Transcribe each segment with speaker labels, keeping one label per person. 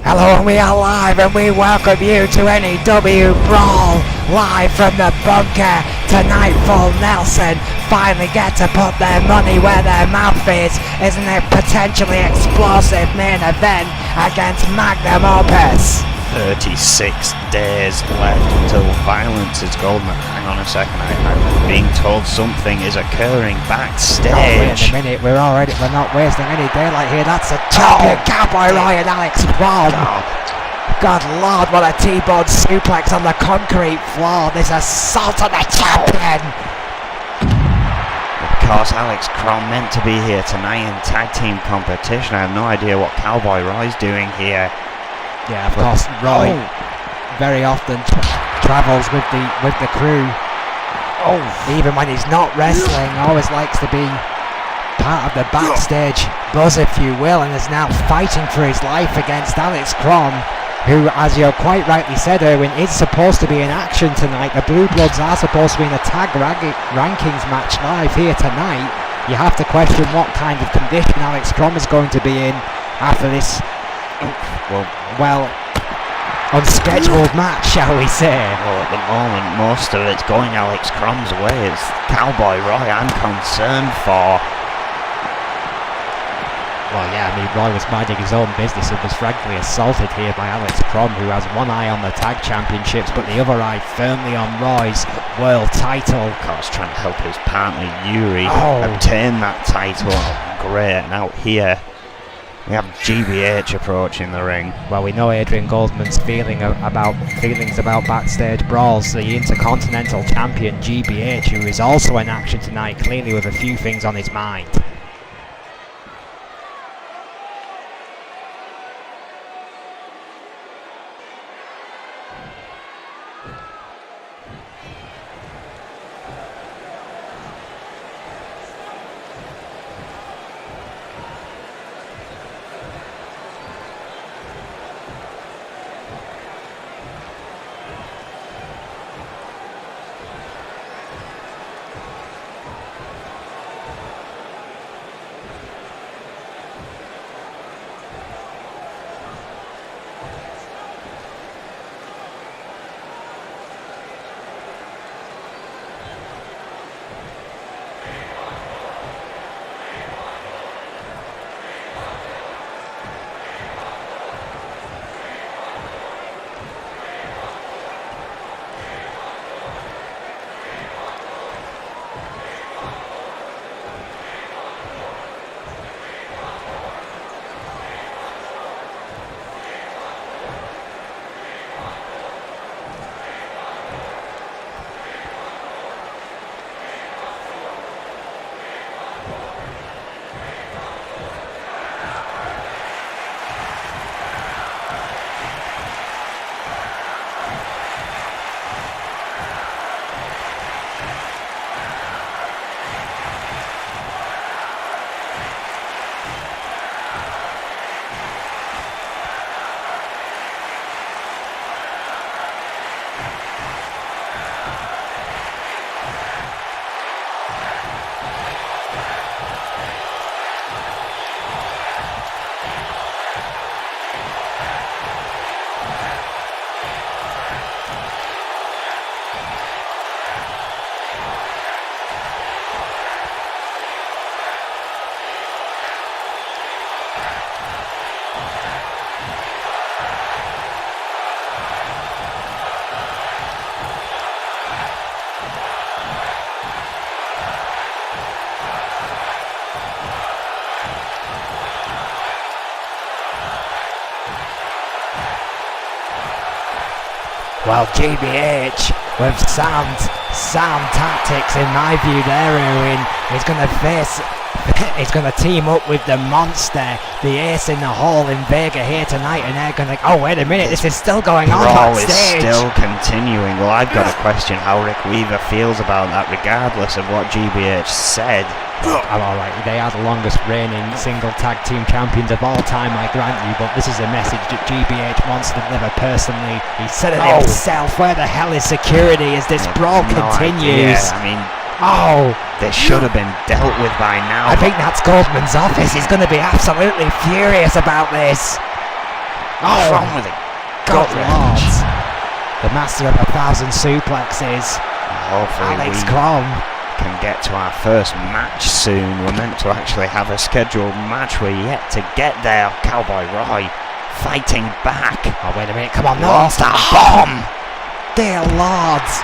Speaker 1: Hello, and we are live, and we welcome you to N.E.W. Brawl, live from the bunker. Tonight, Full Nelson finally get to put their money where their mouth is. Isn't it potentially explosive main event against Magnum Opus?
Speaker 2: 36 days left until violence is golden. Hang on a second, I'm being told something is occurring backstage.
Speaker 1: Oh, wait a minute, we're not wasting any daylight here. That's a champion, Cowboy Ryan, Alex Brawl. God Lord, what a T-bone suplex on the concrete floor. This assault on the champion.
Speaker 2: Of course, Alex Crom meant to be here tonight in tag team competition. I have no idea what Cowboy Roy's doing here.
Speaker 1: Yeah, of course, Roy very often travels with the crew. Even when he's not wrestling, always likes to be part of the backstage buzz, if you will, and is now fighting for his life against Alex Crom, who, as you quite rightly said, Erwin, is supposed to be in action tonight. The Blue Bloods are supposed to be in a tag rankings match live here tonight. You have to question what kind of condition Alex Crom is going to be in after this unscheduled match, shall we say.
Speaker 2: Well, at the moment, most of it's going Alex Crom's way. It's Cowboy Roy I'm concerned for.
Speaker 1: Well, yeah, I mean, Roy was minding his own business and was frankly assaulted here by Alex Crom, who has one eye on the tag championships, but the other eye firmly on Roy's world title.
Speaker 2: Of course, trying to help his partner Yuri obtain that title. Great. Now here we have GBH approaching the ring.
Speaker 1: Well, we know Adrian Goldman's feelings about backstage brawls. The Intercontinental Champion GBH, who is also in action tonight, clearly with a few things on his mind. Well, GBH with sound tactics in my view there, Erwin. He's going to team up with the monster, the ace in the hole in Vega here tonight, and they're going to... Oh, wait a minute, this is still going on backstage.
Speaker 2: Brawl is still continuing. Well, I've got to question how Rick Weaver feels about that, regardless of what GBH said.
Speaker 1: I'm alright, they are the longest reigning single tag team champions of all time, I grant you, but this is a message that GBH wants to deliver personally. He said it himself. Where the hell is security as this brawl continues?
Speaker 2: I mean, they should have been dealt with by now.
Speaker 1: I think that's Goldman's office. He's going to be absolutely furious about this.
Speaker 2: What's wrong with it?
Speaker 1: God lords. The master of 1,000 suplexes.
Speaker 2: Hopefully
Speaker 1: Alex
Speaker 2: we
Speaker 1: Crom.
Speaker 2: can get to our first match soon. We're meant to actually have a scheduled match. We're yet to get there. Cowboy Roy fighting back.
Speaker 1: Oh, wait a minute. Come on, no.
Speaker 2: Lost a bomb.
Speaker 1: Dear lords.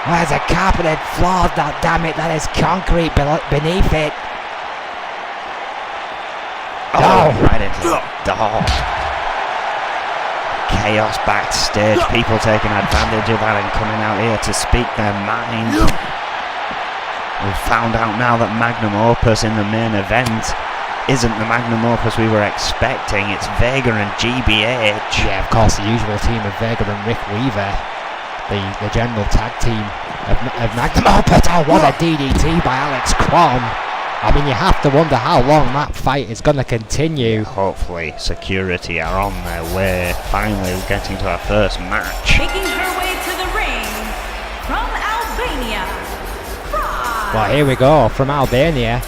Speaker 1: Where's a carpeted floor? That damn it, that is concrete beneath it.
Speaker 2: Oh, right into the door. Chaos backstage, people taking advantage of that and coming out here to speak their minds. We've found out now that Magnum Opus in the main event isn't the Magnum Opus we were expecting. It's Vega and GBH.
Speaker 1: Yeah, of course, the usual team of Vega and Rick Weaver. The general tag team of Magnum Opus. Oh, what a DDT by Alex Crom. I mean, you have to wonder how long that fight is going to continue.
Speaker 2: Hopefully security are on their way. Finally getting to our first match.
Speaker 3: Making her way to the ring from Albania, Frost.
Speaker 1: Well, here we go, from Albania.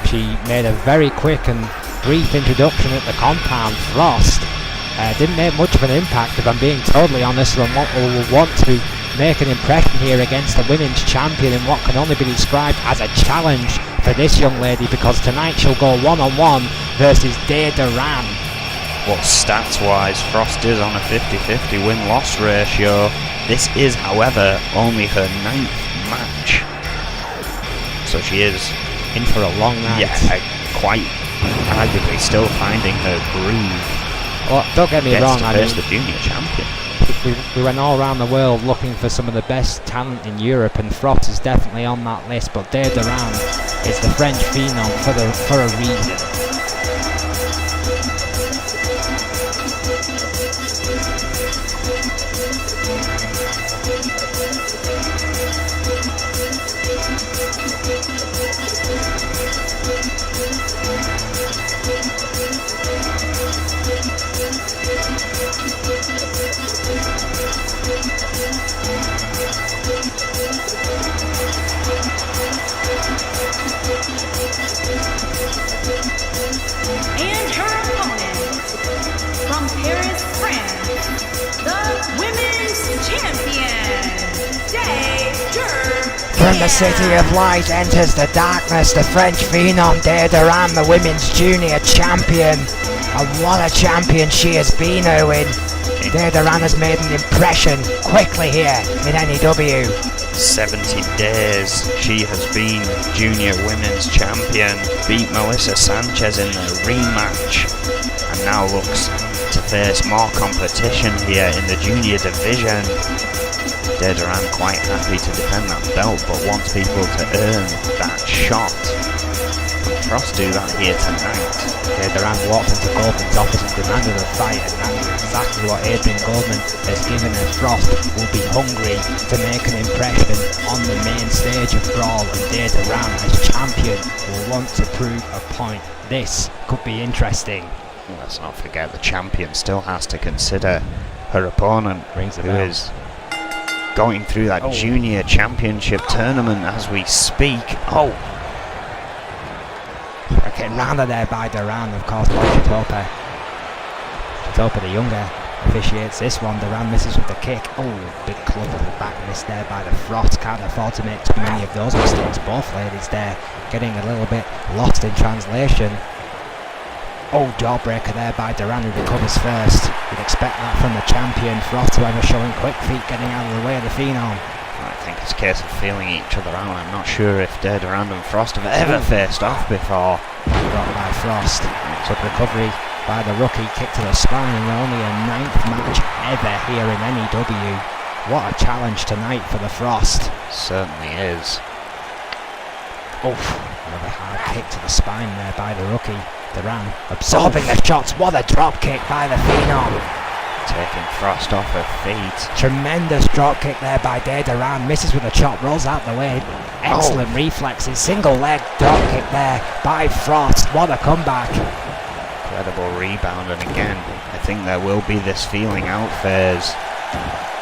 Speaker 1: She made a very quick and brief introduction at the compound. Frost didn't make much of an impact, if I'm being totally honest, and will want to make an impression here against the women's champion in what can only be described as a challenge for this young lady, because tonight she'll go one-on-one versus Dea Duran.
Speaker 2: Well, stats-wise, Frost is on a 50-50 win-loss ratio. This is, however, only her 9th match. So she is
Speaker 1: in for a long night.
Speaker 2: Yeah, quite arguably still finding her groove.
Speaker 1: Well, don't get me wrong, I mean,
Speaker 2: the junior champion.
Speaker 1: We went all around the world looking for some of the best talent in Europe, and Frost is definitely on that list, but Dea Duran is the French phenom for a reason.
Speaker 3: And her opponent, from Paris, France, the women's champion,
Speaker 1: From the city of light enters the darkness, the French phenom Dea Duran, the women's junior champion. And what a champion she has been, Owen. Dea Duran has made an impression quickly here in N.E.W.
Speaker 2: 70 days she has been junior women's champion, beat Melissa Sanchez in the rematch, and now looks to face more competition here in the junior division. Dea Duran quite happy to defend that belt, but wants people to earn that shot. And Frost do that here tonight.
Speaker 1: Dea Duran walked into Goldman's office and demanded a fight, and that's exactly what Adrian Goldman has given her. Frost will be hungry to make an impression on the main stage of Brawl, and Dea Duran as champion will want to prove a point. This could be interesting.
Speaker 2: Let's not forget the champion still has to consider her opponent, who is going through that junior championship tournament as we speak.
Speaker 1: Getting rounded there by Duran, of course, by Chitopa. Chitopa the younger officiates this one. Duran misses with the kick. Big club at the back, missed there by the Frost. Can't afford to make too many of those mistakes. Both ladies there getting a little bit lost in translation. Jawbreaker there by Duran, who recovers first. You'd expect that from the champion. Frost, however, showing quick feet, getting out of the way of the phenom.
Speaker 2: I think it's a case of feeling each other out. I'm not sure if Dea Duran and Frost have ever faced off before.
Speaker 1: Dropped by Frost. Good recovery by the rookie, kick to the spine, and only a 9th match ever here in N.E.W. What a challenge tonight for the Frost.
Speaker 2: Certainly is.
Speaker 1: Another hard kick to the spine there by the rookie. Duran absorbing the shots. What a drop kick by the phenom.
Speaker 2: Taking Frost off her feet.
Speaker 1: Tremendous drop kick there by Dea Duran. Misses with a chop, rolls out the way. Excellent reflexes. Single leg drop kick there by Frost. What a comeback.
Speaker 2: Incredible rebound, and again, I think there will be this feeling out phase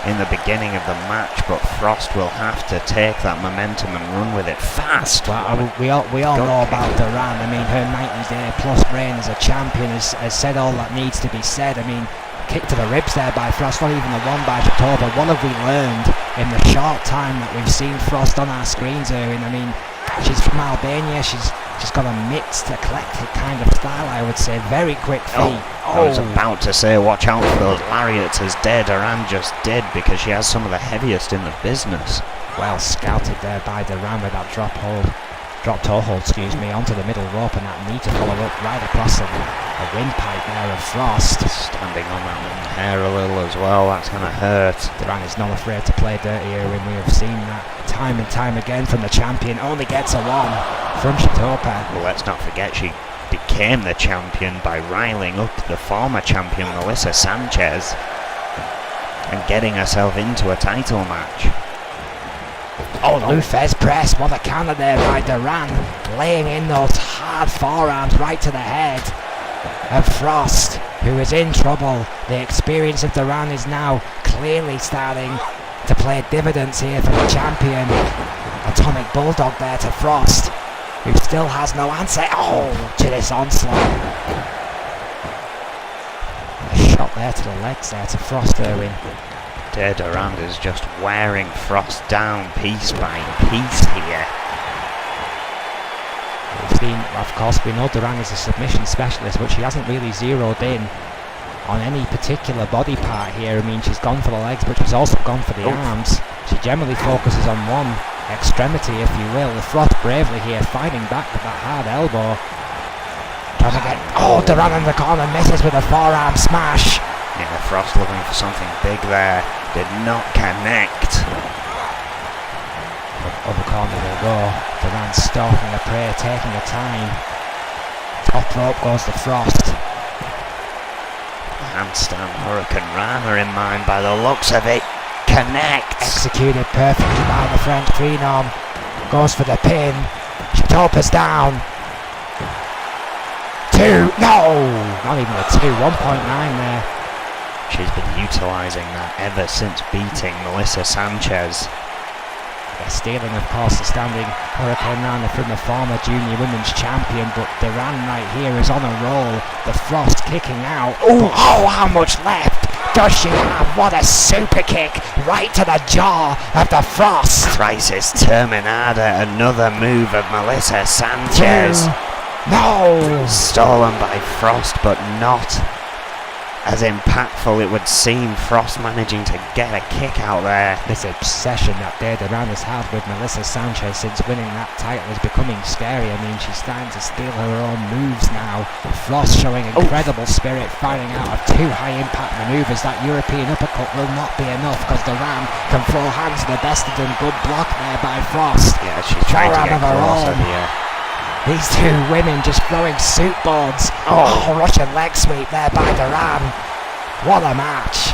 Speaker 2: in the beginning of the match, but Frost will have to take that momentum and run with it fast.
Speaker 1: Well, we all know about Duran. I mean, her 90-day plus reign as a champion has said all that needs to be said. I mean, kick to the ribs there by Frost, not even the one by Shatova. What have we learned in the short time that we've seen Frost on our screens, Erwin? I mean, she's from Albania. She's got a mixed, eclectic kind of style, I would say. Very quick feet.
Speaker 2: I was about to say, watch out for those lariats, as Duran just did, because she has some of the heaviest in the business.
Speaker 1: Well scouted there by Duran with that drop toe hold, onto the middle rope, and that knee to follow up right across the windpipe there of Frost.
Speaker 2: Standing on that hair a little as well, that's going to hurt.
Speaker 1: Duran is not afraid to play dirty here, and we have seen that time and time again from the champion. Only gets a one from Shatopa.
Speaker 2: Well, let's not forget she became the champion by riling up the former champion Melissa Sanchez and getting herself into a title match.
Speaker 1: Oh, Lufez press, what a counter there by Duran, laying in those hard forearms right to the head of Frost, who is in trouble. The experience of Duran is now clearly starting to play dividends here for the champion. Atomic Bulldog there to Frost, who still has no answer. Oh, to this onslaught. A shot there to the legs there to Frost, Erwin.
Speaker 2: Duran is just wearing Frost down piece by piece here.
Speaker 1: We've seen, of course, we know Duran is a submission specialist, but she hasn't really zeroed in on any particular body part here. I mean, she's gone for the legs, but she's also gone for the arms. She generally focuses on one extremity, if you will. The Frost bravely here, fighting back with that hard elbow. Trying to get... Oh, Duran in the corner, misses with a forearm smash.
Speaker 2: Yeah, Frost looking for something big there. Did not connect.
Speaker 1: Other corner will go. Duran stalking the prey, taking her time. Top rope goes to Frost.
Speaker 2: Handstand Hurricane Rana in mind by the looks of it. Connects.
Speaker 1: Executed perfectly by the French phenom. Goes for the pin. Shatopa's down. 2. No! Not even a 2. 1.9 there.
Speaker 2: She's been utilising that ever since beating Melissa Sanchez.
Speaker 1: They're stealing, of course, the standing Hurricane Rana from the former junior women's champion, but Duran right here is on a roll. The Frost kicking out. Oh, how much left does she have? What a super kick right to the jaw of the Frost.
Speaker 2: Crisis Terminada, another move of Melissa Sanchez.
Speaker 1: 2. No!
Speaker 2: Stolen by Frost, but not as impactful, it would seem. Frost managing to get a kick out there.
Speaker 1: This obsession that Duran has had with Melissa Sanchez since winning that title is becoming scary. I mean, she's starting to steal her own moves now. Frost showing incredible spirit, firing out of 2 high-impact manoeuvres. That European uppercut will not be enough because Duran can throw hands to the best of them. Good block there by Frost.
Speaker 2: Yeah, she's trying to get closer here.
Speaker 1: These 2 women just throwing suit boards. Oh, Russian leg sweep there by Duran. What a match.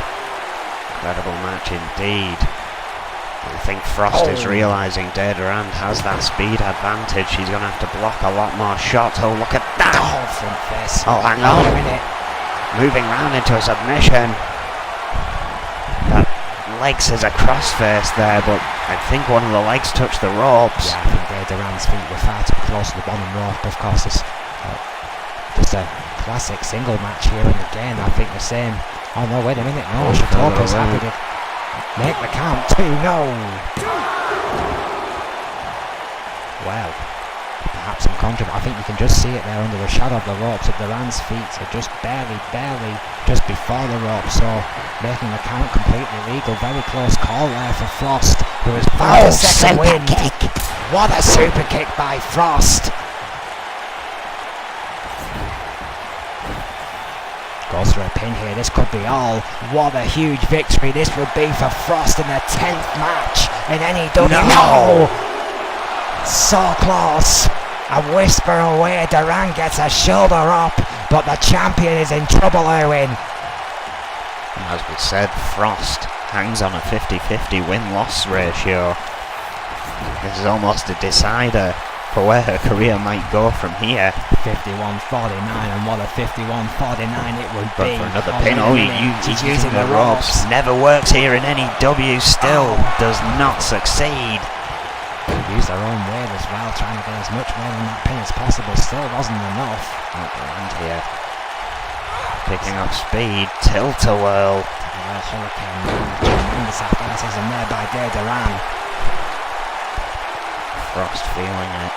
Speaker 2: Incredible match indeed. I think Frost is realising Duran has that speed advantage. She's going to have to block a lot more shots. Oh, look at that.
Speaker 1: Oh, front fist.
Speaker 2: Oh, hang on.
Speaker 1: A minute.
Speaker 2: Moving round into a submission. That leg says a crossface there, but I think one of the legs touched the ropes.
Speaker 1: Yeah, I think Duran's feet were far too close to the bottom rope. Of course, it's just a classic single match here, and again, I think the same. Oh no, wait a minute, no, Shatopa's happy to make the count. 2, no! Well, perhaps some controversy. I think you can just see it there under the shadow of the ropes. Of Duran's feet are just barely just before the rope, so making the count completely legal. Very close call there for Frost, who has found a second win.
Speaker 2: Kick.
Speaker 1: What a super kick by Frost. Goes for a pin here. This could be all. What a huge victory this would be for Frost in the 10th match in N.E.W. No! So close. A whisper away. Duran gets a shoulder up, but the champion is in trouble, Erwin.
Speaker 2: As we said, Frost hangs on a 50-50 win-loss ratio. This is almost a decider for where her career might go from here.
Speaker 1: 51-49, and what a 51-49 it would
Speaker 2: But
Speaker 1: be.
Speaker 2: for another
Speaker 1: Oh,
Speaker 2: pin,
Speaker 1: she's using the ropes.
Speaker 2: Never works here in N.E.W. Still does not succeed.
Speaker 1: Used her own weight as well, trying to get as much weight on that pin as possible. Still wasn't enough.
Speaker 2: Not around here. Picking up speed, tilt-a-whirl.
Speaker 1: Hurricane, tremendous athleticism there by Duran.
Speaker 2: Frost feeling it.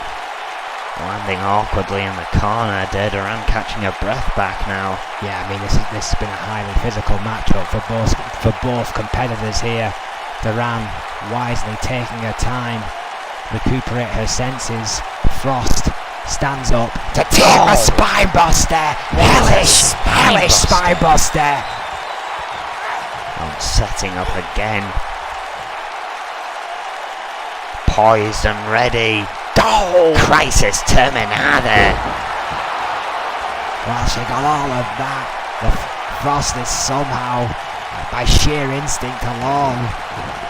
Speaker 2: Landing awkwardly in the corner. Duran catching her breath back now.
Speaker 1: Yeah, I mean this has been a highly physical matchup for both competitors here. Duran wisely taking her time, recuperate her senses. Frost stands up to take a spine buster. Hellish spine buster.
Speaker 2: And setting up again. Poised and ready. Crisis terminada.
Speaker 1: Well, she got all of that. The Frost is somehow, by sheer instinct alone.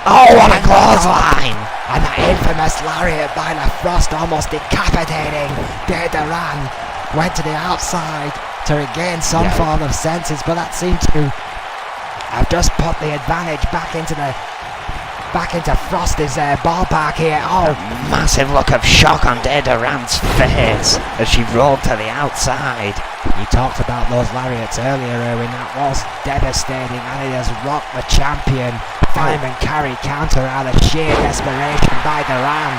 Speaker 2: Oh, what a clothesline!
Speaker 1: And that infamous lariat by the Frost almost decapitating Duran. Went to the outside to regain some form of senses, but that seemed to have just put the advantage back into Frost's ballpark here. Oh,
Speaker 2: massive look of shock on Duran's face as she rolled to the outside.
Speaker 1: You talked about those lariats earlier, Erwin. That was devastating, and it has rocked the champion. Fireman carry counter out of sheer desperation by Duran.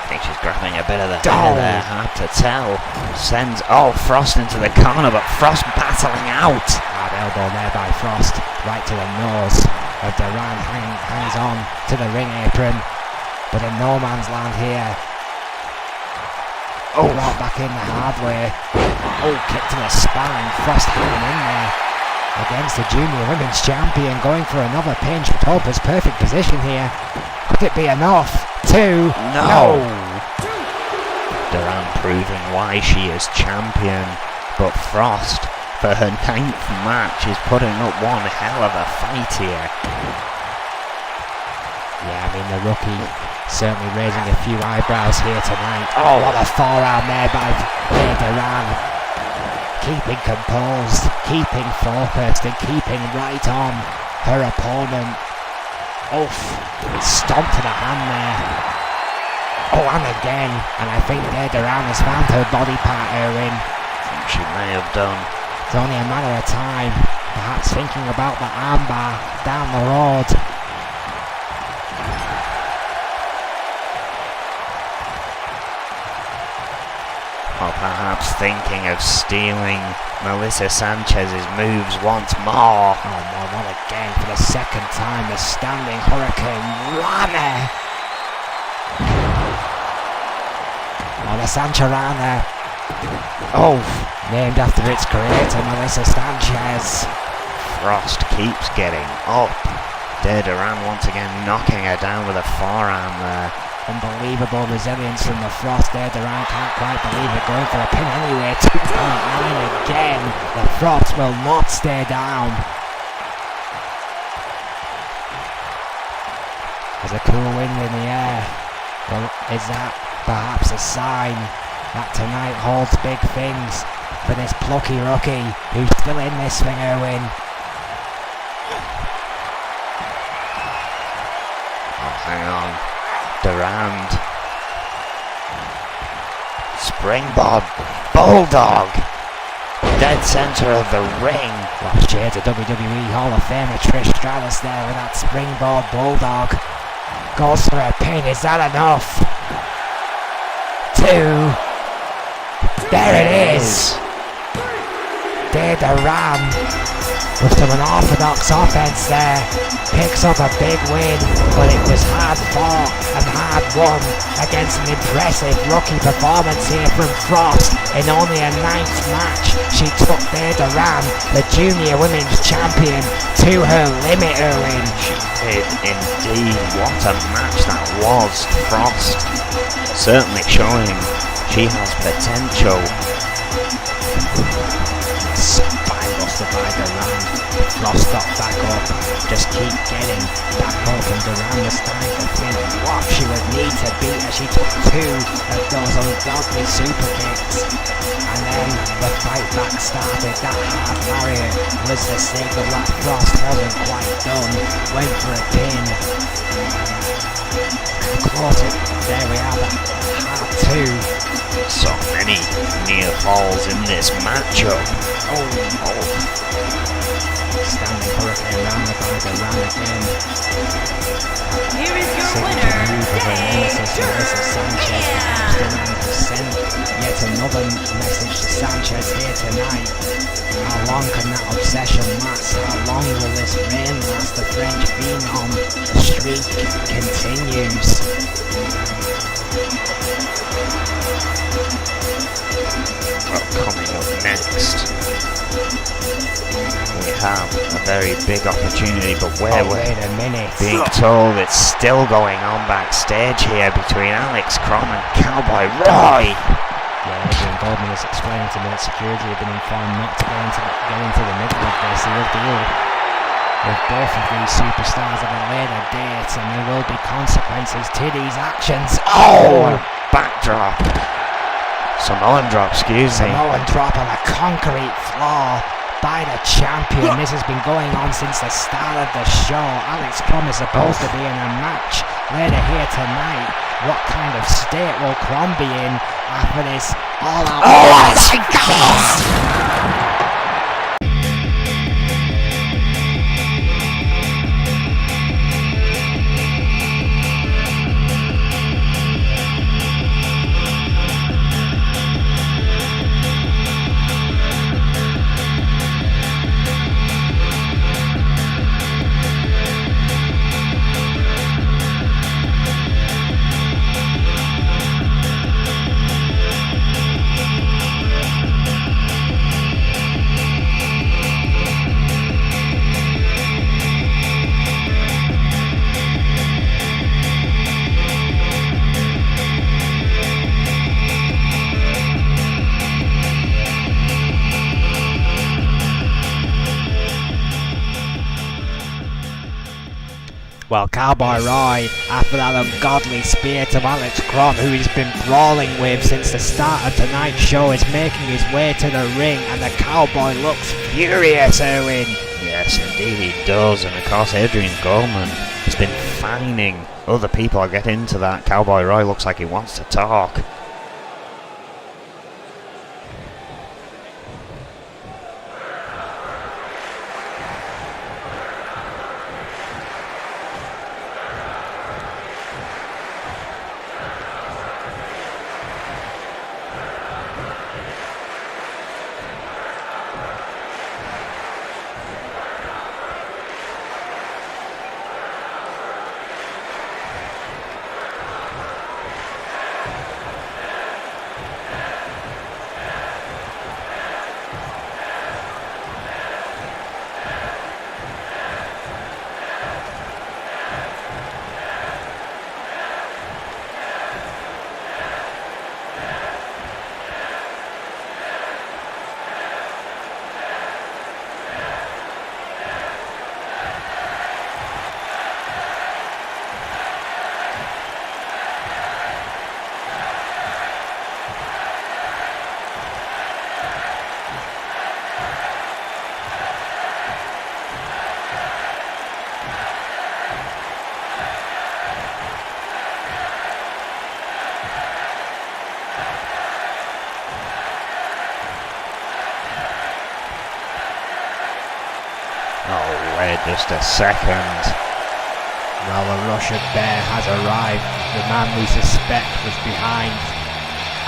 Speaker 2: I think she's grabbing a bit of the hair there, hard to tell. Sends Frost into the corner, but Frost battling out.
Speaker 1: Hard elbow there by Frost, right to the nose of Duran. Hangs on to the ring apron, but in no man's land here. Brought back in the hard way. Kick to the spine. Frost hanging in there against the junior women's champion, going for another pin. Should hope his perfect position here. Could it be enough? 2. No.
Speaker 2: Duran proving why she is champion, but Frost, for her 9th match, is putting up one hell of a fight here.
Speaker 1: Yeah, I mean the rookie certainly raising a few eyebrows here tonight. Oh, what a forearm there by Duran. Keeping composed, keeping focused, and keeping right on her opponent. Stomp to the hand there. And again. And I think Duran has found her body part, Erwin.
Speaker 2: I think she may have done.
Speaker 1: It's only a matter of time. Perhaps thinking about the armbar down the road.
Speaker 2: Or perhaps thinking of stealing Melissa Sanchez's moves once more.
Speaker 1: What again for the second time, the standing hurricane rana. The Sancharana. Named after its creator, Melissa Sanchez.
Speaker 2: Frost keeps getting up. Duran once again knocking her down with a forearm there.
Speaker 1: Unbelievable resilience from the Frost there. Duran can't quite believe it, going for a pin anyway. 2.9 again. The Frost will not stay down. There's a cool wind in the air. Well, is that perhaps a sign that tonight holds big things for this plucky rookie who's still in this thing, Erwin?
Speaker 2: Hang on. Durand. Springboard. Bulldog. Dead center of the ring.
Speaker 1: Well, shades of WWE Hall of Famer Trish Stratus there with that springboard Bulldog. Goes for a pin. Is that enough? 2. There it is. Duran with some unorthodox offense there. Picks up a big win, but it was hard fought and hard won against an impressive rookie performance here from Frost. In only a 9th match, she took Duran, the junior women's champion, to her limit, Erwin.
Speaker 2: She did indeed. What a match that was. Frost certainly showing she has potential.
Speaker 1: Spinebuster by Duran. Frost got back up, just keep getting back up, and Duran was starting to think what she would need to beat as she took 2 of those ungodly super kicks. And then the fight back started. That hard lariat was the signal that Frost wasn't quite done. Went for a pin. Caught it. There we are, that hard 2.
Speaker 2: So many near falls in this matchup.
Speaker 1: Standing hurricane round the by Duran again.
Speaker 3: Here is your
Speaker 1: Signature
Speaker 3: winner,
Speaker 1: move of her nemesis, Melissa Sanchez.
Speaker 3: Dave
Speaker 1: Duran has sent yet another message to Sanchez here tonight. How long can that obsession last? How long will this reign last? The French phenom streak continues.
Speaker 2: Well, coming up next, we have a very big opportunity, but wait
Speaker 1: a minute.
Speaker 2: being told it's still going on backstage here between Alex Crom and Cowboy Roy.
Speaker 1: Yeah, Adrian Goldman is explaining to me that security have been informed not to get into the middle of this. They will deal with both of these superstars at a later date, and there will be consequences to these actions.
Speaker 2: Oh, backdrop. Samoan drop, excuse me.
Speaker 1: Samoan drop on a concrete floor by the champion. This has been going on since the start of the show. Alex Crom is supposed to be in a match later here tonight. What kind of state will Crom be in after this all-out?
Speaker 2: Oh my God!
Speaker 1: Well, Cowboy Roy, after that ungodly spear to Alex Crom, who he's been brawling with since the start of tonight's show, is making his way to the ring, and the Cowboy looks furious, Erwin.
Speaker 2: Yes, indeed he does, and of course Adrian Goldman has been fining other people to get into that. Cowboy Roy looks like he wants to talk. Oh, wait just a second.
Speaker 1: Well, the Russian Bear has arrived. The man we suspect was behind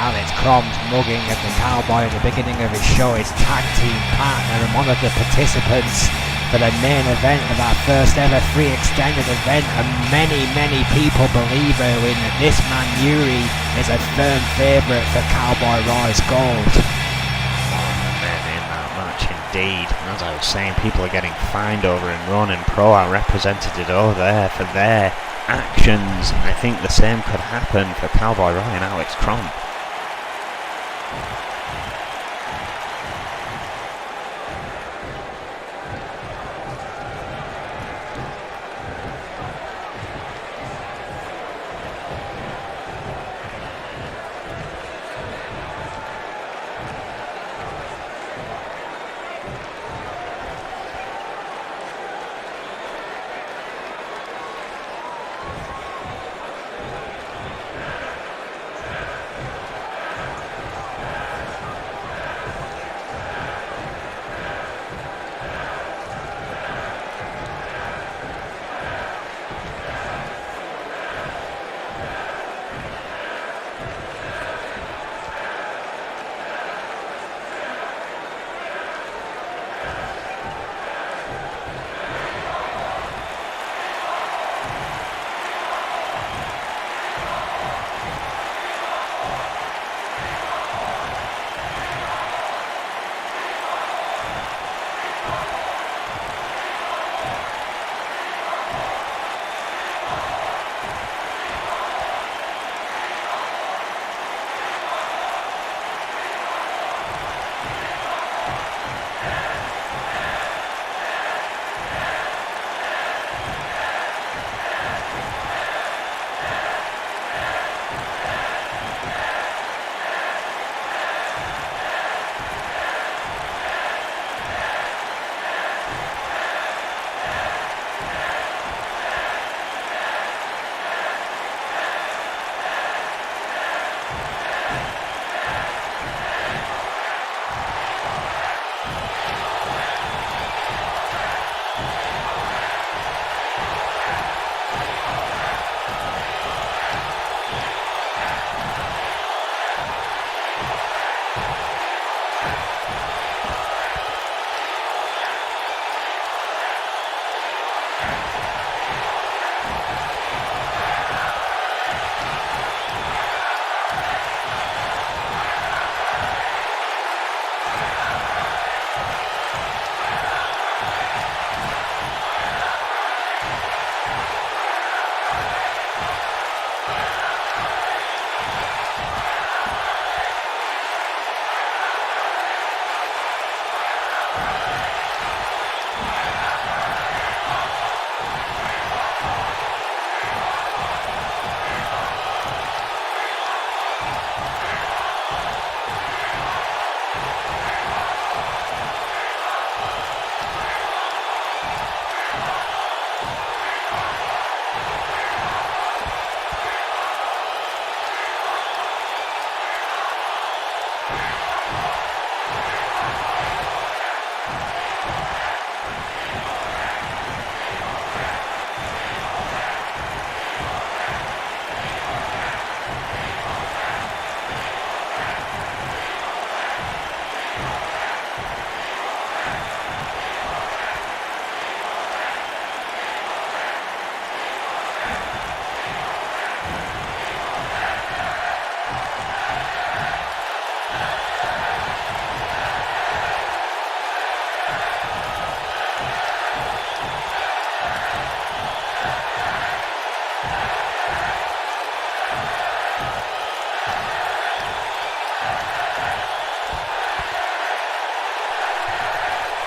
Speaker 1: Alex Crom's mugging of the Cowboy at the beginning of his show, his tag team partner and one of the participants for the main event of our first ever free extended event. And many people believe, Erwin, that this man Yuri is a firm favourite for Cowboy Roy's gold.
Speaker 2: Indeed, and as I was saying, people are getting fined over in Ronin Pro. Are represented over there for their actions. I think the same could happen for Cowboy Roy and Alex Crom.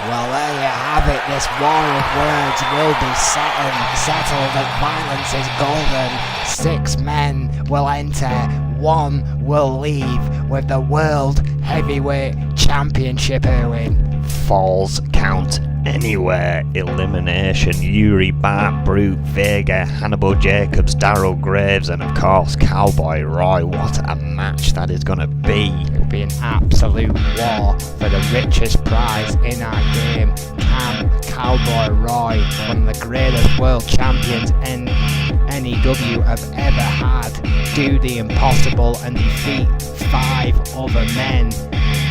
Speaker 1: Well, there you have it. This war of words will be settled and violence is golden. 6 men will enter, 1 will leave with the World Heavyweight Championship, Erwin.
Speaker 2: Falls count anywhere. Elimination. Yuri, Bart, Brute, Vega, Hannibal Jacobs, Daryl Graves, and of course Cowboy Roy. What a match that is going to be.
Speaker 1: It will be an absolute war for the richest prize in our game. Can Cowboy Roy, one of the greatest world champions N.E.W. have ever had, do the impossible and defeat 5 other men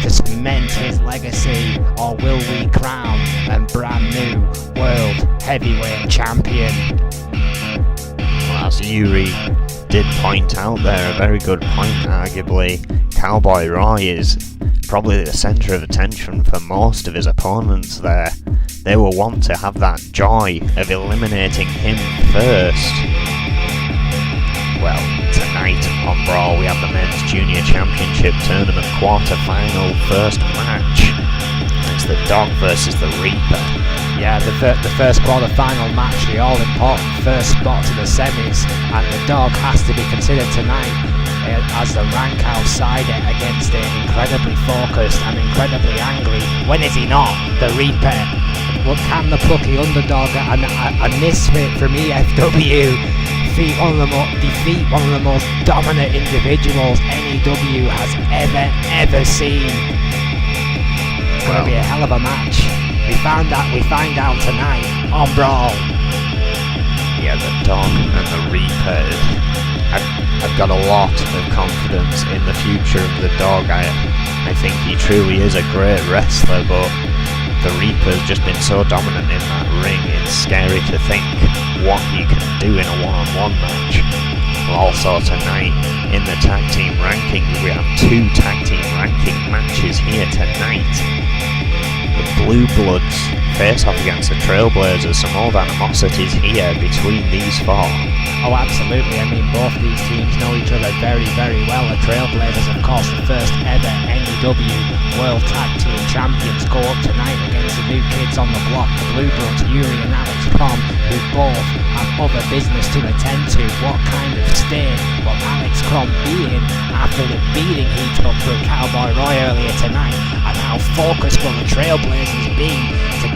Speaker 1: to cement his legacy, or will we crown a brand new World Heavyweight Champion?
Speaker 2: Well, as Yuri did point out there, a very good point arguably, Cowboy Roy is probably the centre of attention for most of his opponents there. They will want to have that joy of eliminating him first. Well, tonight on Brawl we have the Men's Junior Championship Tournament quarter-final first match. It's the Dog versus the Reaper.
Speaker 1: Yeah, the first quarter-final match, the all-important first spot to the semis, and the Dog has to be considered tonight as the rank outsider against it, incredibly focused and incredibly angry. When is he not? The Reaper. What can the plucky underdog and misfit from EFW defeat one of the most dominant individuals N.E.W. has ever seen? It's going to be a hell of a match. We find out tonight on Brawl.
Speaker 2: Yeah, the Dog and the Reaper. I've got a lot of confidence in the future of the Dog. I think he truly is a great wrestler, but the Reaper's just been so dominant in that ring, it's scary to think what he can do in a one-on-one match. Also tonight, in the tag team rankings, we have 2 tag team ranking matches here tonight. The Blue Bloods face off against the Trailblazers. Some old animosities here between these 4.
Speaker 1: Oh, absolutely. I mean, both these teams know each other very, very well. The Trailblazers, of course, the first ever N.E.W. World Tag Team Champions, go up tonight against the new kids on the block, the Blue Bloods, Yuri and Alex Crom, who both have other business to attend to. What kind of state will Alex Crom be in after the beating he took from Cowboy Roy earlier tonight? And how focused will the Trailblazers be to,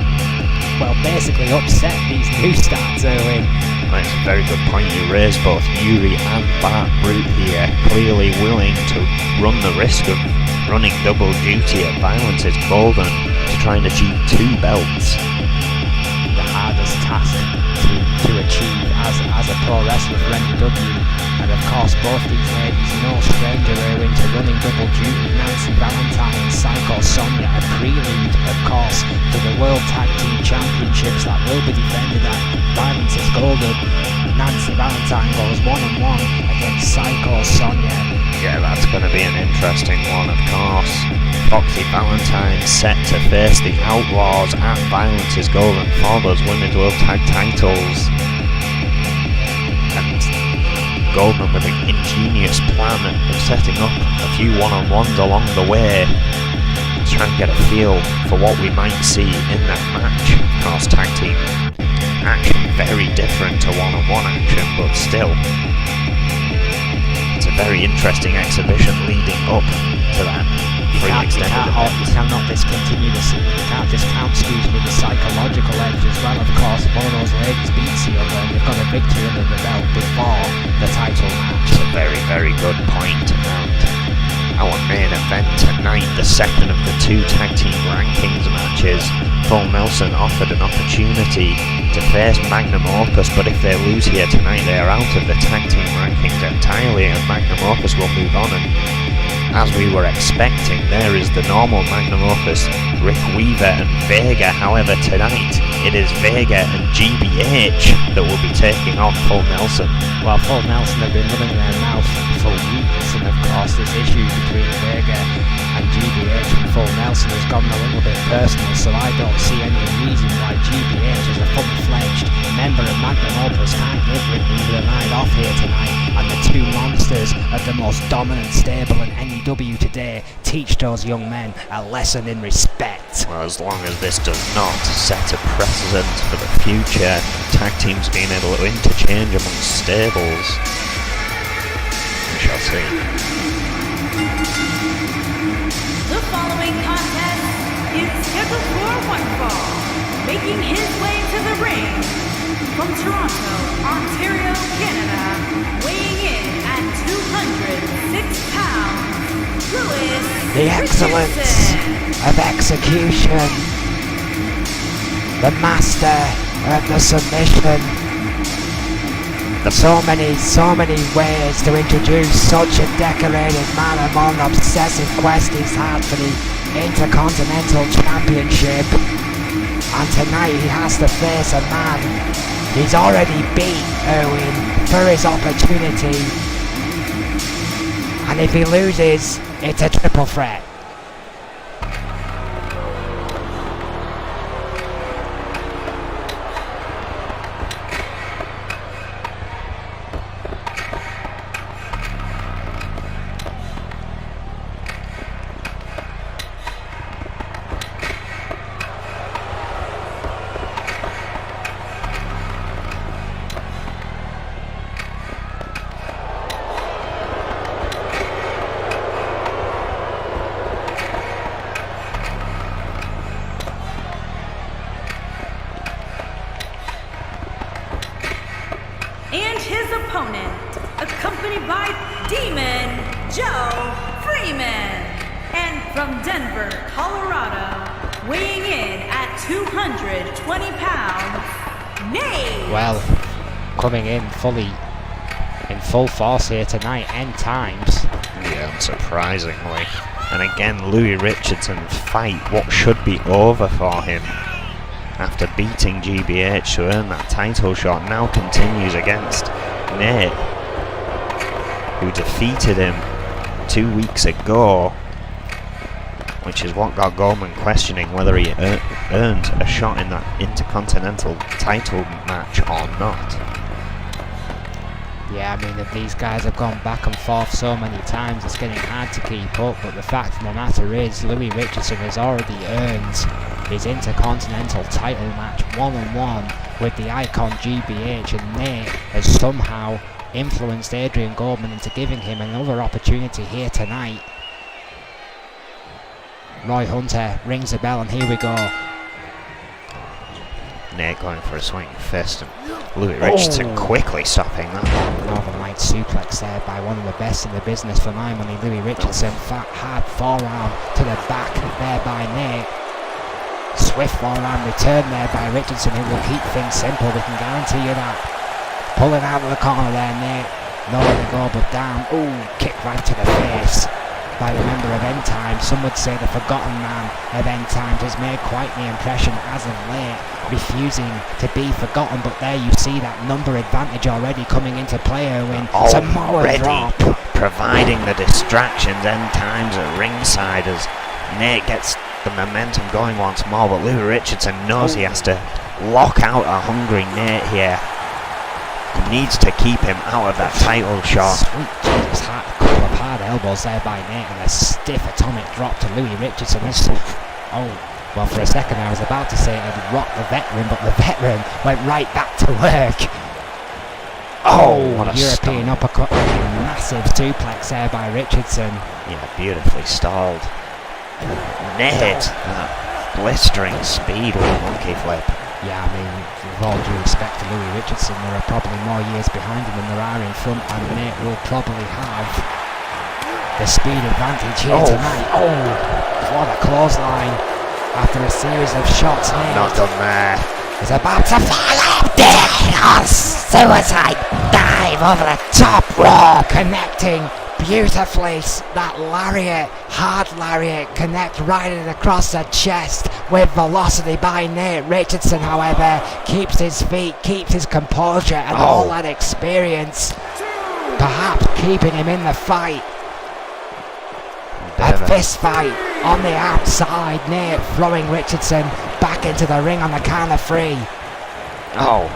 Speaker 1: well, basically upset these new stars, Erwin?
Speaker 2: That's a very good point you raised. Both Yuri and Bart Brute here clearly willing to run the risk of running double duty at Violence is Golden to try and achieve 2 belts.
Speaker 1: The hardest task to achieve as a pro wrestler for N.E.W. And of course both these ladies no stranger are into running double duty. Nancy Valentine and Psycho Sonia, a prelude of course to the World Tag Team Championships that will be defended at Violence is Golden. Nancy Valentine goes 1-on-1 against Psycho Sonia.
Speaker 2: Yeah, that's going to be an interesting one, of course. Foxy Valentine set to face the Outlaws at Violence is Golden for those Women's World Tag Titles. And Goldman with an ingenious plan of setting up a few one-on-ones along the way to try and get a feel for what we might see in that match. Of course, tag team action very different to one-on-one action, but still it's a very interesting exhibition leading up to that.
Speaker 1: You cannot discontinue this. You can't discount, the psychological edge as well. Of course, if one of those ladies beats the other, and you've got a victory under the belt before the title match.
Speaker 2: It's a very, very good point. And our main event tonight, the second of the 2 tag team rankings matches. Full Nelson offered an opportunity to face Magnum Opus, but if they lose here tonight, they are out of the tag team rankings entirely, and Magnum Opus will move on. And as we were expecting, there is the normal Magnum Opus, Rick Weaver and Vega. However, tonight it is Vega and GBH that will be taking on Full Nelson.
Speaker 1: Well, Full Nelson have been running their mouth for weeks, and of course this issue between Vega and GBH and Full Nelson has gone a little bit personal, so I don't see any reason why GBH as a fully-fledged member of Magnum Opus can't give Rick Weaver a night off here tonight, and the 2 monsters of the most dominant stable in N.E.W. today teach those young men a lesson in respect.
Speaker 2: Well, as long as this does not set a precedent for the future, tag teams being able to interchange amongst stables, we shall see.
Speaker 3: The following contest is scheduled for one fall. Making his way to the ring from Toronto, Ontario, Canada, weighing in at 206 pounds, Louis
Speaker 1: The excellence
Speaker 3: Richardson.
Speaker 1: of execution, the master of the submission. So many ways to introduce such a decorated man and what an obsessive quest he's had for the Intercontinental Championship. And tonight he has to face a man he's already beat, Erwin, for his opportunity. And if he loses, it's a triple threat.
Speaker 3: And his opponent, accompanied by Demon Joe Freeman. And from Denver, Colorado, weighing in at 220 pounds, N.E.W.
Speaker 1: Well, coming in full force here tonight, N times.
Speaker 2: Yeah, unsurprisingly. And again, Louis Richardson's fight, what should be over for him after beating GBH to earn that title shot, now continues against Nate, who defeated him 2 weeks ago, which is what got Goldman questioning whether he earned a shot in that Intercontinental title match or not.
Speaker 1: Yeah, I mean, if these guys have gone back and forth so many times, it's getting hard to keep up, but the fact of the matter is, Louis Richardson has already earned his Intercontinental title match one-on-one with the icon GBH, and Nate has somehow influenced Adrian Goldman into giving him another opportunity here tonight. Roy Hunter rings the bell, and here we go.
Speaker 2: Nate going for a swinging fist, and Louis Richardson quickly stopping that.
Speaker 1: Northern Light suplex there by one of the best in the business for my money, Louis Richardson. Fat, hard forearm to the back there by Nate. Swift forearm return there by Richardson, who will keep things simple, we can guarantee you that. Pulling out of the corner there, Nate. Nowhere to go but down. Ooh, kick right to the face by the member of N.E.W. Some would say the forgotten man of N.E.W. has made quite the impression as of late, refusing to be forgotten, but there you see that number advantage already coming into play, Owen.
Speaker 2: Already providing the distractions N.E.W. at ringside as Nate gets the momentum going once more, but Louis Richardson knows he has to lock out a hungry Nate here. He needs to keep him out of that title shot.
Speaker 1: Sweet Jesus, a couple of hard elbows there by Nate and a stiff atomic drop to Louis Richardson. Oh, well, for a second I was about to say it would rock the veteran, but the veteran went right back to work. Oh, what a European uppercut, massive suplex there by Richardson.
Speaker 2: Yeah, beautifully stalled. Nate, blistering speed with a monkey flip.
Speaker 1: Yeah, I mean, with all due respect to Louis Richardson, there are probably more years behind him than there are in front, and Nate will probably have the speed advantage here tonight. Oh, what a clothesline after a series of shots. Nate
Speaker 2: not done there.
Speaker 1: Is about to fall out there. Suicide dive over the top rope, connecting beautifully. That lariat, hard lariat, connect right across the chest with velocity by Nate Richardson. However, keeps his feet, keeps his composure, and all that experience, perhaps keeping him in the fight. A fist fight on the outside. Nate throwing Richardson back into the ring on the count of 3.
Speaker 2: Oh.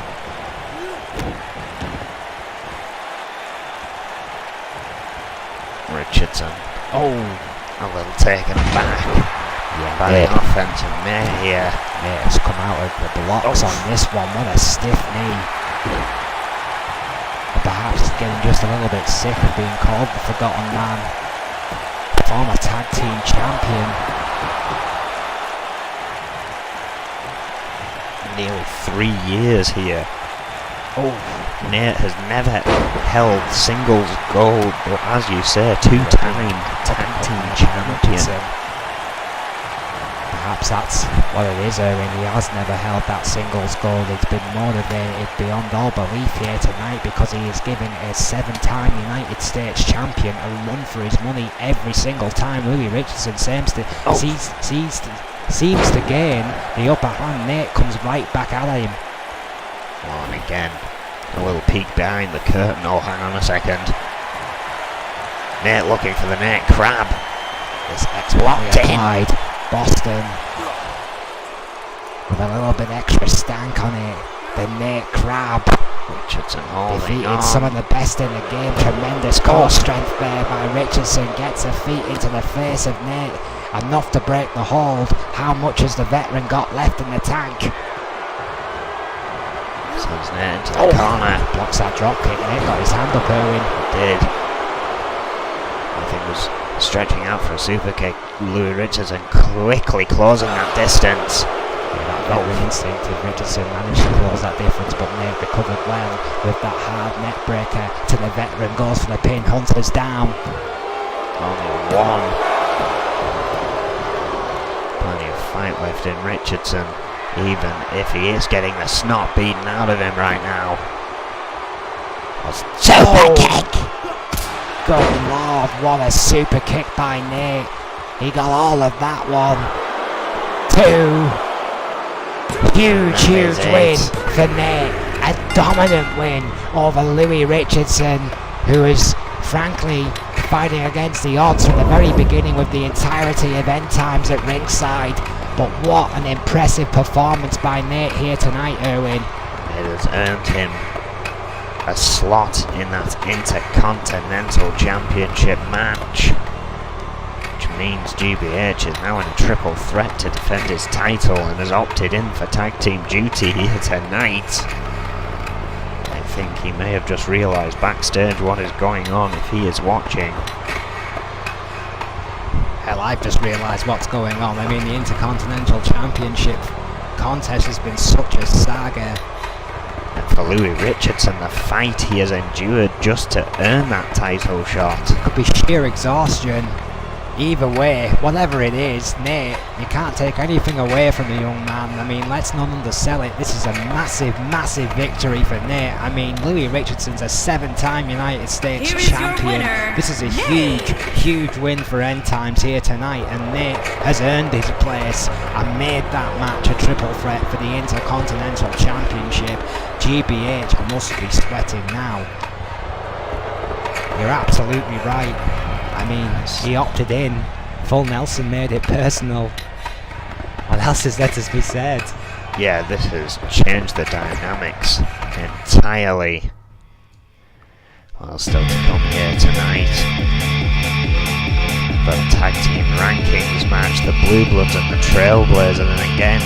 Speaker 2: Richardson.
Speaker 1: Oh.
Speaker 2: A little taken aback by the offense of Nate here.
Speaker 1: Nate has come out of the blocks on this one. What a stiff knee. And perhaps getting just a little bit sick of being called the forgotten man. Former tag team champion.
Speaker 2: Nearly 3 years here.
Speaker 1: Oh,
Speaker 2: Nate has never held singles gold, but as you say, 2-time tag team champion.
Speaker 1: Perhaps that's what it is, Owen. He has never held that singles gold. It's been motivated beyond all belief here tonight because he is giving a 7-time United States champion a run for his money every single time. Louis Richardson seems to gain the upper hand. Nate comes right back at him.
Speaker 2: And again, a little peek behind the curtain. Oh, hang on a second. Nate looking for the Nate Crab.
Speaker 1: This expertly applied. Boston with a little bit extra stank on it. The Nate Crab.
Speaker 2: Richardson holding
Speaker 1: defeated
Speaker 2: on.
Speaker 1: some of the best in the game. Tremendous core strength there by Richardson. Gets a feet into the face of Nate. Enough to break the hold. How much has the veteran got left in the tank?
Speaker 2: Sends Nate into the corner.
Speaker 1: Blocks that drop kick. Nate got his hand up, Erwin.
Speaker 2: Did. I think was stretching out for a super kick. Louis Richardson quickly closing that distance.
Speaker 1: Yeah, that veteran instinct of Richardson managed to close that difference, but Nate recovered well with that hard neck breaker to the veteran. Goes for the pin. Hunter's down.
Speaker 2: Only one. Plenty of fight left in Richardson, even if he is getting the snot beaten out of him right now.
Speaker 1: Super kick! Good lord, what a super kick by Nate. He got all of that one. 2. Huge win for Nate. A dominant win over Louis Richardson, who is frankly fighting against the odds from the very beginning with the entirety of N.E.W. at ringside. But what an impressive performance by Nate here tonight, Erwin.
Speaker 2: It has earned him a slot in that Intercontinental Championship match, which means GBH is now in a triple threat to defend his title and has opted in for tag team duty here tonight. I think he may have just realised backstage what is going on if he is watching.
Speaker 1: Hell, I've just realised what's going on. I mean, the Intercontinental Championship contest has been such a saga.
Speaker 2: And for Louis Richardson, the fight he has endured just to earn that title shot.
Speaker 1: Could be sheer exhaustion. Either way, whatever it is, Nate, you can't take anything away from the young man. I mean, let's not undersell it. This is a massive, massive victory for Nate. I mean, Louis Richardson's a 7-time United States champion. This is a huge, huge win for End Times here tonight, and Nate has earned his place and made that match a triple threat for the Intercontinental Championship. GBH must be sweating now. You're absolutely right. I mean, he opted in. Full Nelson made it personal. What else is there to be said?
Speaker 2: Yeah, this has changed the dynamics entirely. Well, still to come here tonight. The tag team rankings match, the Blue Bloods and the Trailblazers, and again,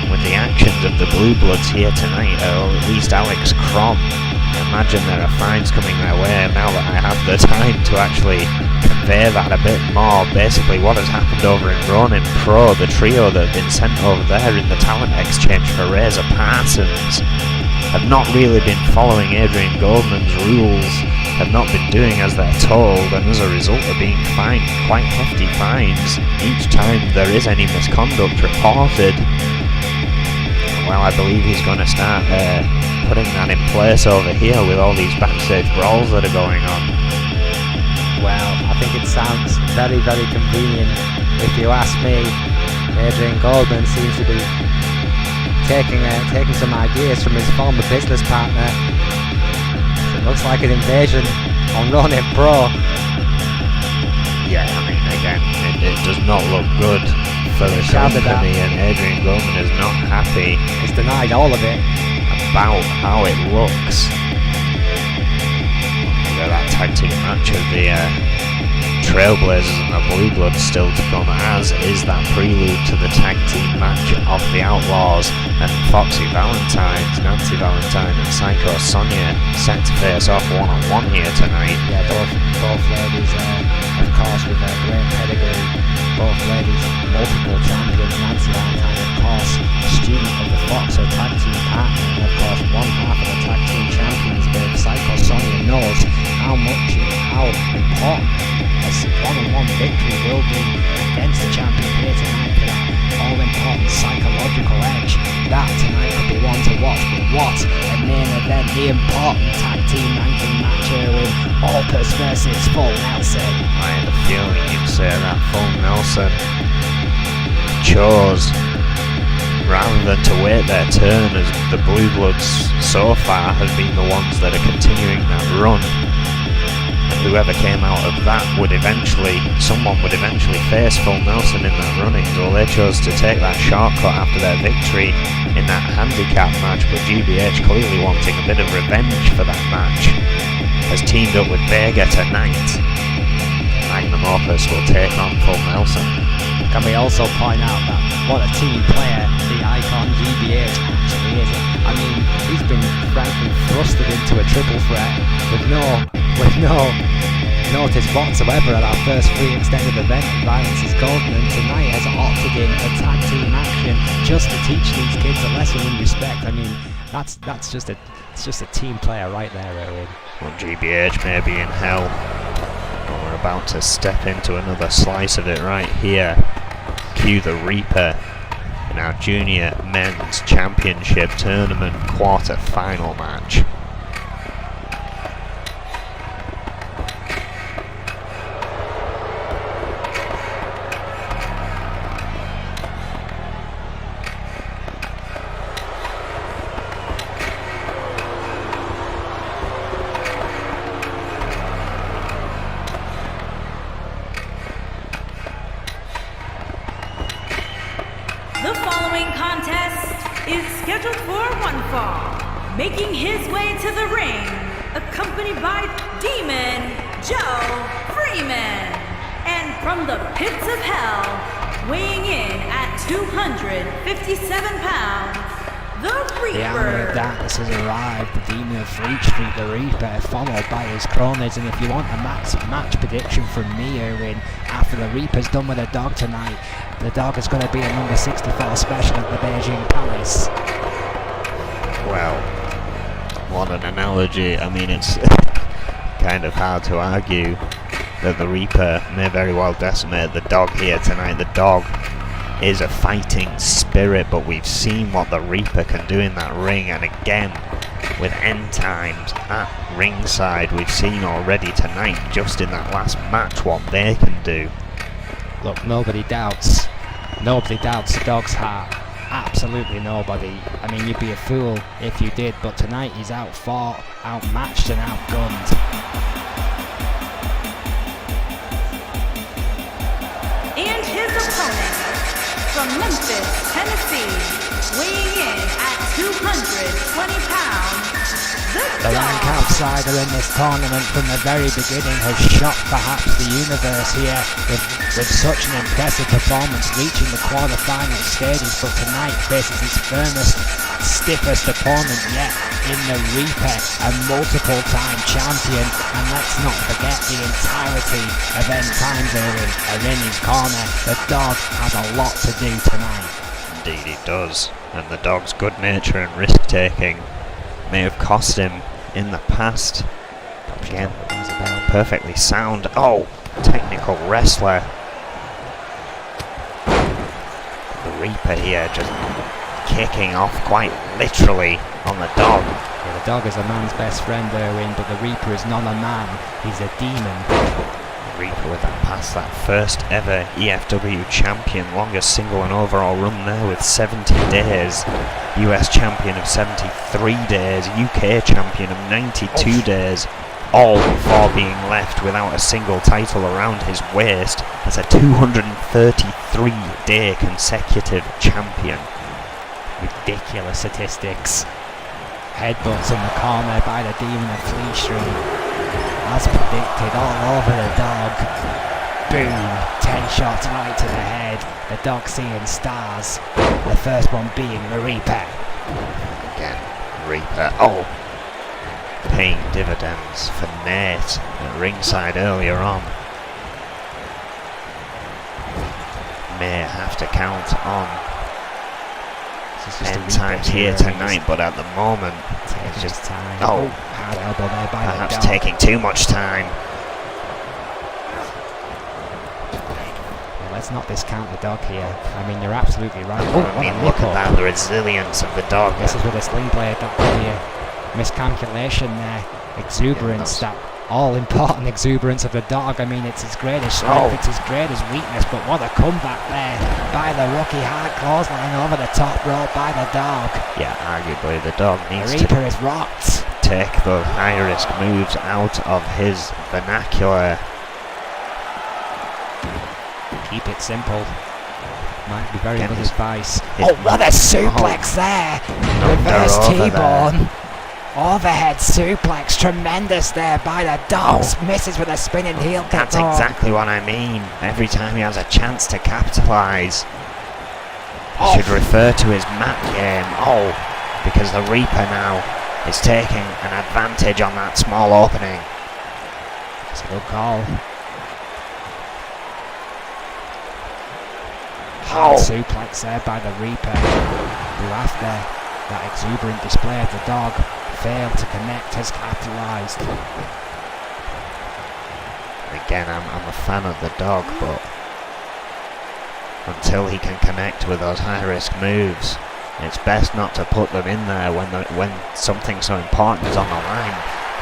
Speaker 2: with the actions of the Blue Bloods here tonight, or at least Alex Crom. I imagine there are fines coming their way now that I have the time to actually convey that a bit more. Basically, what has happened over in Ronin Pro, the trio that have been sent over there in the talent exchange for Razor Parsons, have not really been following Adrian Goldman's rules, have not been doing as they're told, and as a result are being fined quite hefty fines each time there is any misconduct reported. Well, I believe he's going to start putting that in place over here with all these backstage brawls that are going on.
Speaker 1: Well, I think it sounds very, very convenient. If you ask me, Adrian Goldman seems to be taking some ideas from his former business partner. So it looks like an invasion on Ronin Pro.
Speaker 2: Yeah, I mean, again, it does not look good for the company, and Adrian Goldman is not happy.
Speaker 1: He's denied all of it.
Speaker 2: About how it looks. Look at that tag team match of the Trailblazers and the Blue Bloods still to come, as is that prelude to the tag team match of the Outlaws and Foxy Valentine's, Nancy Valentine and Psycho Sonia set to face off one-on-one here tonight.
Speaker 1: Yeah, both ladies, of course, with their great pedigree. Both ladies, multiple champions. Nancy Valentine, of course, a student of the Fox, her tag team partner, and of course one half of the tag team champions. But Psycho Sonia knows how important a one-on-one victory will be against the champion here tonight for that all-important psychological edge. That tonight could be one to watch. But what a main event, the important tag team ranking match here with Orpus versus Full Nelson.
Speaker 2: I had a feeling you'd say that. Full Nelson chose, rather than to wait their turn, as the Blue Bloods so far have been the ones that are continuing that run. And whoever came out of that someone would eventually face Full Nelson in that running. So they chose to take that shortcut after their victory in that handicap match, but GBH, clearly wanting a bit of revenge for that match, has teamed up with Vega tonight. Magnum Opus will take on Full Nelson.
Speaker 1: Can we also point out that what a team player the icon GBH actually is? I mean, he's been frankly thrusted into a triple threat with no notice whatsoever at our first free extended event at Violence is Golden, and tonight has opted in for tag team action just to teach these kids a lesson in respect. I mean, that's just a team player right there, Erwin.
Speaker 2: Well, GBH may be in hell. Well, we're about to step into another slice of it right here. Cue the Reaper in our Junior Men's Championship Tournament quarter-final match.
Speaker 3: Making his way to the ring, accompanied by Demon Joe Freeman. And from the pits of hell, weighing in at 257 pounds, the
Speaker 1: The Army of
Speaker 3: Reaper.
Speaker 1: Darkness has arrived, the Demon of Fleet Street, the Reaper, followed by his cronies. And if you want a match prediction from me, Erwin, after the Reaper's done with the dog tonight, the dog is going to be a number 64 special at the Beijing Palace.
Speaker 2: Well, what an analogy. I mean, it's kind of hard to argue that the Reaper may very well decimate the dog here tonight. The dog is a fighting spirit, but we've seen what the Reaper can do in that ring, and again, with end times at ringside, we've seen already tonight, just in that last match, what they can do.
Speaker 1: Look, nobody doubts the dog's heart. Absolutely nobody. I mean, you'd be a fool if you did, but tonight he's outfought, outmatched and outgunned.
Speaker 3: And his opponent, from Memphis, Tennessee, weighing in at 220 pounds,
Speaker 1: The rank outsider in this tournament from the very beginning has shocked perhaps the universe here with such an impressive performance, reaching the quarter-final stages, but tonight faces his firmest, stiffest opponent yet in the Reaper, a multiple-time champion, and let's not forget the entirety of End Times are in his corner. The dog has a lot to do tonight.
Speaker 2: Indeed he does, and the dog's good nature and risk-taking may have cost him in the past. Again, perfectly sound. Oh, technical wrestler. The Reaper here just kicking off quite literally on the dog.
Speaker 1: Yeah, the dog is a man's best friend, Erwin, but the Reaper is not a man, he's a demon.
Speaker 2: Reaper with that pass, that first ever EFW champion, longest single and overall run there with 70 days. US champion of 73 days, UK champion of 92 days, all before being left without a single title around his waist as a 233-day consecutive champion.
Speaker 1: Ridiculous statistics. Headbutts in the corner by the Demon of Fleet Street. As predicted, all over the dog. Boom, 10 shots right to the head. The dog seeing stars. The first one being the Reaper.
Speaker 2: Again, Reaper. Oh, paying dividends for Nate at ringside earlier on. May have to count on End Times here tonight, but at the moment it's just
Speaker 1: time.
Speaker 2: Oh,
Speaker 1: hard elbow there by
Speaker 2: perhaps
Speaker 1: the dog.
Speaker 2: taking too much time.
Speaker 1: Well, let's not discount the dog here. I mean, you're absolutely right. Oh,
Speaker 2: I mean, look at that, the resilience of the dog.
Speaker 1: This is with a sling blade, that could be a miscalculation there. Exuberance, that all-important exuberance of the dog. I mean, it's his greatest strength, it's his greatest weakness, but what a comeback there by the rookie, hard clothesline over the top rope by the dog.
Speaker 2: Yeah, arguably the dog needs
Speaker 1: The Reaper is rocked.
Speaker 2: take those high-risk moves out of his vernacular.
Speaker 1: Keep it simple. Might be very
Speaker 2: Again,
Speaker 1: good advice.
Speaker 2: his-
Speaker 1: Oh, what a suplex there!
Speaker 2: Knocked her
Speaker 1: Reverse
Speaker 2: over
Speaker 1: T-bone. Overhead suplex, tremendous there by the dogs. Misses with a spinning heel kick.
Speaker 2: That's exactly what I mean. Every time he has a chance to capitalise, he should refer to his mat game. Oh, because the Reaper now is taking an advantage on that small opening.
Speaker 1: It's a good call. Hard suplex there by the Reaper, who after that exuberant display of the dog failed to connect, has capitalised.
Speaker 2: Again, I'm a fan of the dog, but until he can connect with those high-risk moves, it's best not to put them in there when something so important is on the line.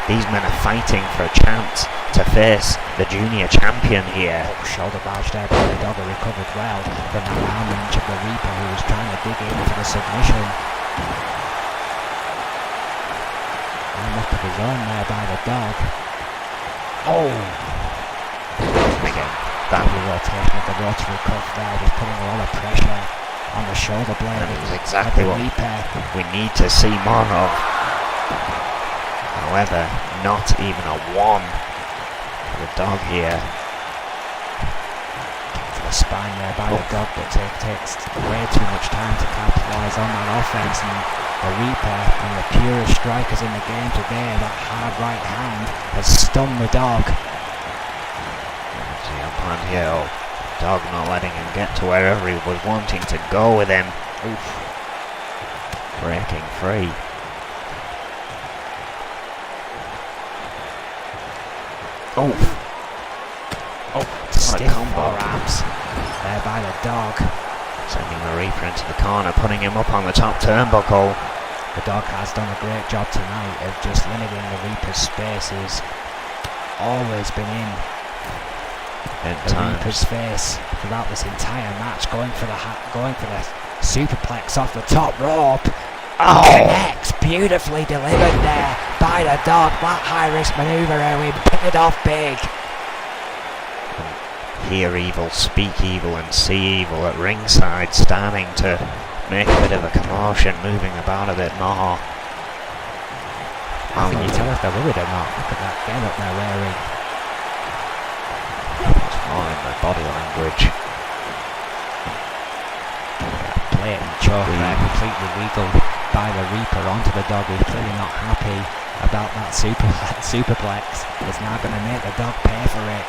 Speaker 2: These men are fighting for a chance to face the junior champion here.
Speaker 1: Oh, shoulder barge there by the dog, who recovered well from that arm wrench of the Reaper, who was trying to dig in for the submission. And look of his own there by the dog. Oh!
Speaker 2: Again, that
Speaker 1: Heavy rotation of the rotary cuff there, just putting a lot of pressure on the shoulder blade.
Speaker 2: is exactly
Speaker 1: of
Speaker 2: what
Speaker 1: the Reaper.
Speaker 2: we need to see more of. However, not even a one for the dog here.
Speaker 1: To the spine there by the dog, but it takes way too much time to capitalise on that offence. And the Reaper, one of the purest strikers in the game today, that hard right hand has stunned the dog.
Speaker 2: See up on Hill. Dog not letting him get to wherever he was wanting to go with him. Oof. Breaking free. Oh. Oh,
Speaker 1: stiff forearms there by the dog.
Speaker 2: Sending the Reaper into the corner, putting him up on the top turnbuckle.
Speaker 1: The dog has done a great job tonight of just limiting the Reaper's spaces. Always been in the Reaper's face throughout this entire match, going for the superplex off the top rope. Oh, connects, beautifully delivered there by the dog. That high risk manoeuvre, Owen, picked it off big.
Speaker 2: Hear evil, speak evil, and see evil at ringside, starting to make a bit of a commotion, moving about a bit more.
Speaker 1: How can you tell if they're worried or not? Look at that get up there wearing.
Speaker 2: It's more in their body language.
Speaker 1: Blatant choke there, completely legal by the Reaper onto the dog, who's clearly not happy about that superplex. It's now going to make the dog pay for it.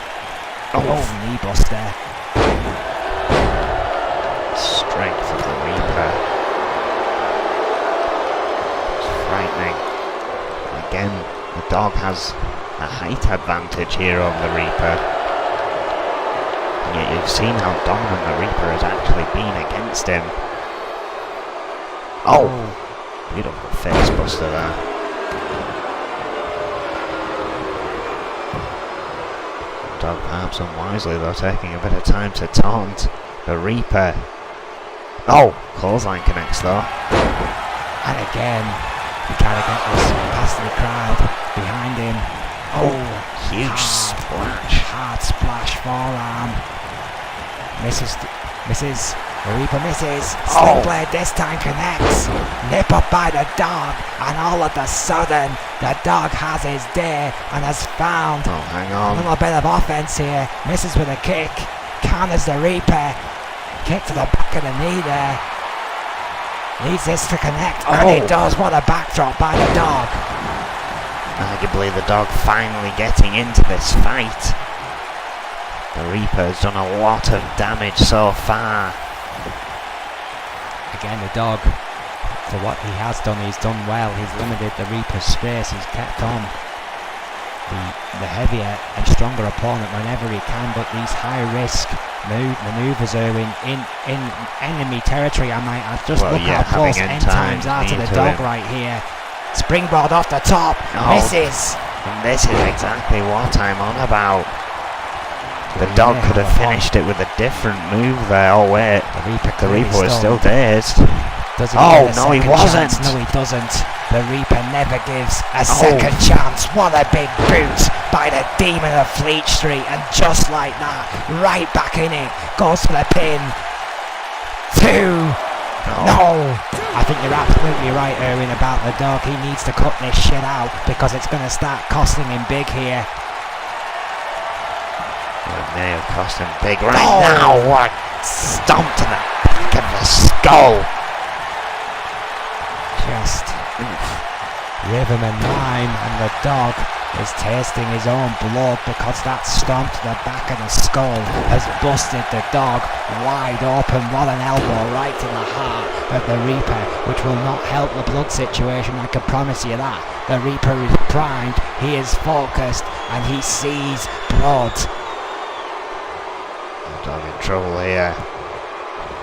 Speaker 1: Oh, knee buster.
Speaker 2: Strength of the Reaper. It's frightening. Again, the dog has a height advantage here over the Reaper. And yet you've seen how dominant the Reaper has actually been against him. Oh! Beautiful face buster there. Dog perhaps unwisely though, taking a bit of time to taunt the Reaper. Oh! Clothesline connects though.
Speaker 1: And again, you gotta get this past the crowd behind him. Oh,
Speaker 2: huge splash.
Speaker 1: Hard splash forearm. Misses. The Reaper misses. Sling blade this time connects. Nip up by the dog, and all of a sudden, the dog has his day and has found
Speaker 2: hang on.
Speaker 1: a little bit of offense here. Misses with a kick. Counters the Reaper. Kick to the back of the knee there. Needs this to connect, and it does. What a backdrop by the dog.
Speaker 2: Arguably the dog finally getting into this fight. The Reaper has done a lot of damage so far.
Speaker 1: Again, the dog, for what he has done, he's done well. He's limited the Reaper's space. He's kept on the heavier and stronger opponent whenever he can, but these high risk manoeuvres are in enemy territory, I might add. Just look how close end times are to the dog right here. Springboard off the top, misses.
Speaker 2: And this is exactly what I'm on about. The dog could have finished it with a different move there. Oh wait, the Reaper was still dazed. No he wasn't.
Speaker 1: No he doesn't. The Reaper never gives a second chance. What a big boot by the Demon of Fleet Street, and just like that, right back in it, goes for the pin. 2. No. I think you're absolutely right, Erwin, about the dog. He needs to cut this shit out because it's going to start costing him big here.
Speaker 2: It may have cost him big now. What stomp to the back of the skull.
Speaker 1: Just rhythm and rhyme, and the dog is tasting his own blood because that stomp to the back of the skull has busted the dog wide open. What an elbow right to the heart of the Reaper, which will not help the blood situation, I can promise you that. The Reaper is primed, he is focused, and he sees blood.
Speaker 2: Dog in trouble here.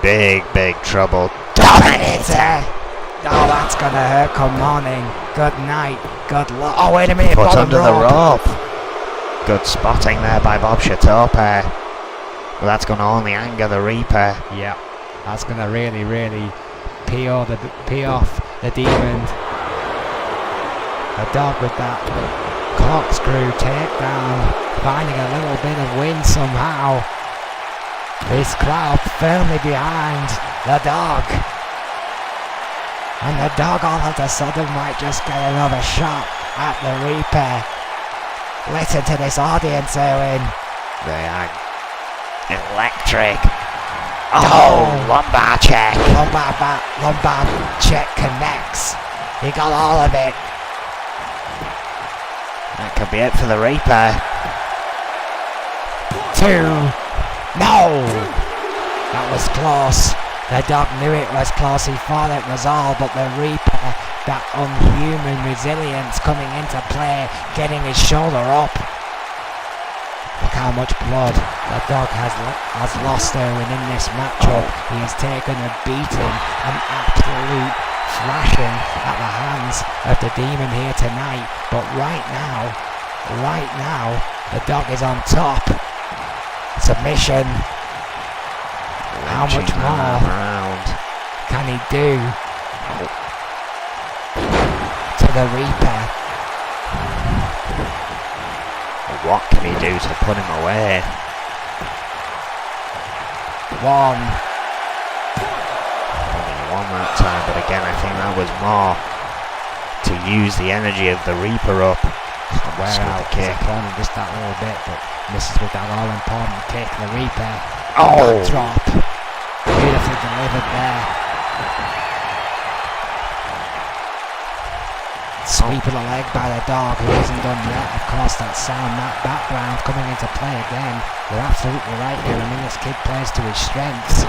Speaker 2: Big trouble.
Speaker 1: Dominator! Oh, that's gonna hurt come morning. Good night. Good luck. Oh, wait a minute.
Speaker 2: Put under the rope. Good spotting there by Bob Chatope. Well, that's gonna only anger the Reaper.
Speaker 1: Yeah. That's gonna really pee off the Demon. The dog with that corkscrew takedown, finding a little bit of wind somehow. This crowd firmly behind the dog. And the dog all of a sudden might just get another shot at the Reaper. Listen to this audience, Owen.
Speaker 2: They are Electric. Oh, lumbar check.
Speaker 1: Lumbar check connects. He got all of it.
Speaker 2: That could be it for the Reaper.
Speaker 1: 2. No! That was close. The dog knew it was close. He thought it was all, but the Reaper, that unhuman resilience coming into play, getting his shoulder up. Look how much blood the dog has lost Erwin in this matchup. He has taken a beating, an absolute thrashing at the hands of the Demon here tonight. But right now, the dog is on top. Submission. How much more can he do to the Reaper?
Speaker 2: What can he do to put him away?
Speaker 1: 1.
Speaker 2: Only 1 that time, but again I think that was more to use the energy of the Reaper up.
Speaker 1: Wear out his opponent just that little bit, but misses with that all important kick. The Reaper. Backdrop. Beautifully delivered there. Sweep of the leg by the dog, who isn't done yet. Of course, that sound, that background coming into play again. You're absolutely right here. I mean, this kid plays to his strengths.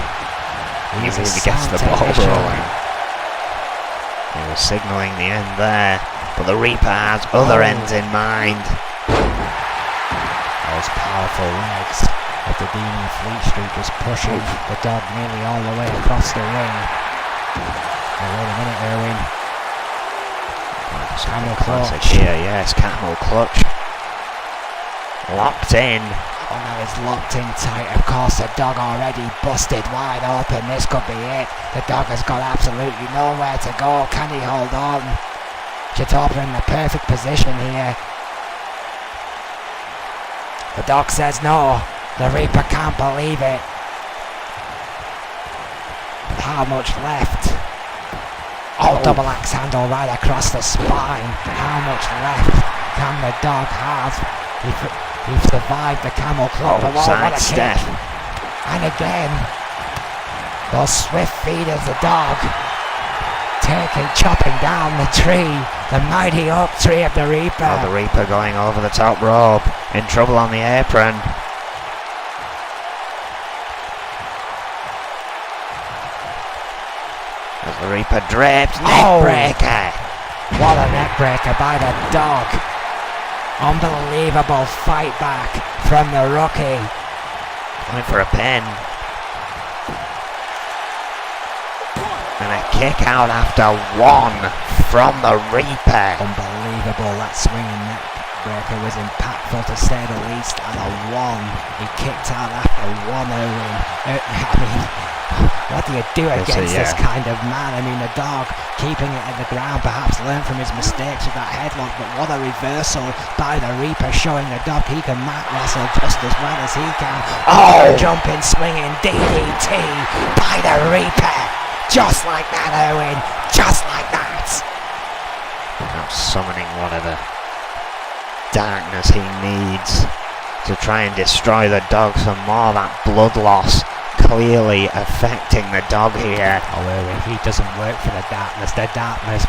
Speaker 2: He really gets the ball rolling. He was signalling the end there, but the Reaper has other ends in mind.
Speaker 1: Those powerful legs of the Demon Fleet Street just pushing the dog nearly all the way across the ring. Now, wait a minute, Erwin. Camel clutch.
Speaker 2: Here, yes, camel clutch. Locked in.
Speaker 1: Oh, now he's locked in tight. Of course, the dog already busted wide open. This could be it. The dog has got absolutely nowhere to go. Can he hold on? Chitopa in the perfect position here. The dog says no. The Reaper can't believe it. How much left? Oh, double axe handle right across the spine. How much left can the dog have? He survived the camel club.
Speaker 2: Oh,
Speaker 1: what a
Speaker 2: step.
Speaker 1: kick. And again, those swift feet of the dog chopping down the tree. The mighty oak tree of the Reaper.
Speaker 2: Oh, the Reaper going over the top rope. In trouble on the apron. As the Reaper draped. Neckbreaker.
Speaker 1: What a neckbreaker by the dog. Unbelievable fight back from the rookie.
Speaker 2: Going for a pin. And a kick out after 1 from the Reaper.
Speaker 1: Unbelievable. That swinging neckbreaker was impactful to say the least. And a 1. He kicked out after 1, Erwin. I mean, what do you do against this kind of man? I mean, the dog keeping it at the ground, perhaps learned from his mistakes with that headlock, but what a reversal by the Reaper, showing the dog he can mat wrestle just as well as he can. Oh, jumping, swinging DDT by the Reaper. Just like that, Erwin. Just like that.
Speaker 2: Now summoning whatever darkness he needs to try and destroy the dog some more. That blood loss clearly affecting the dog here.
Speaker 1: Oh, Erwin, he doesn't work for the darkness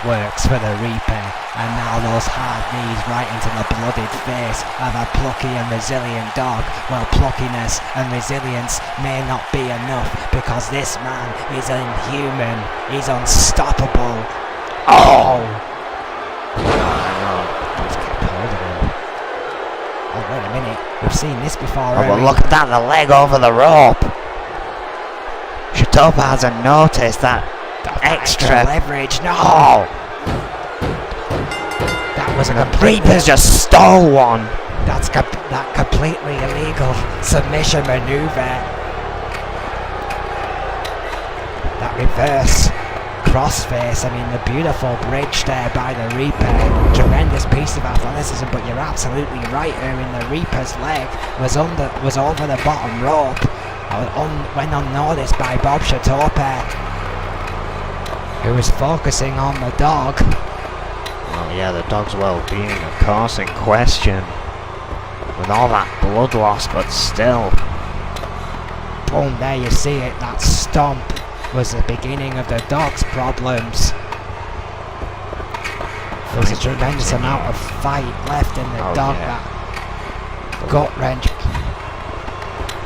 Speaker 1: works for the Reaper. And now those hard knees right into the blooded face of a plucky and resilient dog. Well, pluckiness and resilience may not be enough, because this man is inhuman. He's unstoppable. Oh! Just kept hold of him. Oh, wait a minute. We've seen this before,
Speaker 2: Oh, but look at that, the leg over the rope. Chitopa hasn't noticed that extra
Speaker 1: leverage. No! That was a complete...
Speaker 2: Reaper's just stole one.
Speaker 1: That's that completely illegal submission maneuver. That reverse crossface. I mean, the beautiful bridge there by the Reaper. Tremendous piece of athleticism, but you're absolutely right, Erwin. The Reaper's leg was over the bottom rope. Went unnoticed by Bob Chitopa, who was focusing on the dog.
Speaker 2: Well, yeah, the dog's well-being, of course, in question, with all that blood loss, but still,
Speaker 1: Boom, there you see it. That stomp was the beginning of the Dog's problems. There's a tremendous amount of fight left in the Dog.
Speaker 2: Yeah.
Speaker 1: That gut wrench.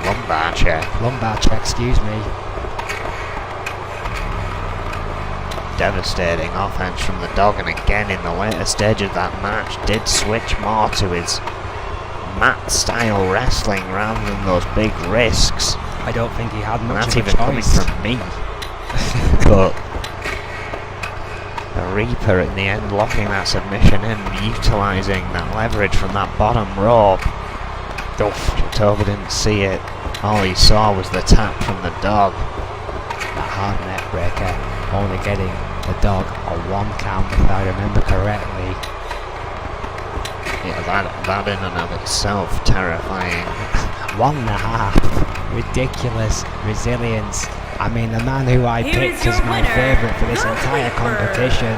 Speaker 2: Lumbar check.
Speaker 1: Lumbar check, excuse me.
Speaker 2: Devastating offense from the Dog, and again in the later stage of that match did switch more to his mat style wrestling rather than those big risks.
Speaker 1: I don't think he had
Speaker 2: And
Speaker 1: much
Speaker 2: that's
Speaker 1: of a
Speaker 2: even coming
Speaker 1: choice.
Speaker 2: from me. But the Reaper in the end locking that submission in, utilising that leverage from that bottom rope. Chitoba didn't see it. All he saw was the tap from the Dog.
Speaker 1: That hard neck breaker only getting the Dog a 1 count, if I remember correctly.
Speaker 2: Yeah, that in and of itself terrifying.
Speaker 1: 1.5. Ridiculous resilience. I mean, the man who I
Speaker 3: Here
Speaker 1: picked
Speaker 3: is your
Speaker 1: as my
Speaker 3: winner,
Speaker 1: favourite for this
Speaker 3: the
Speaker 1: entire
Speaker 3: Reaper.
Speaker 1: competition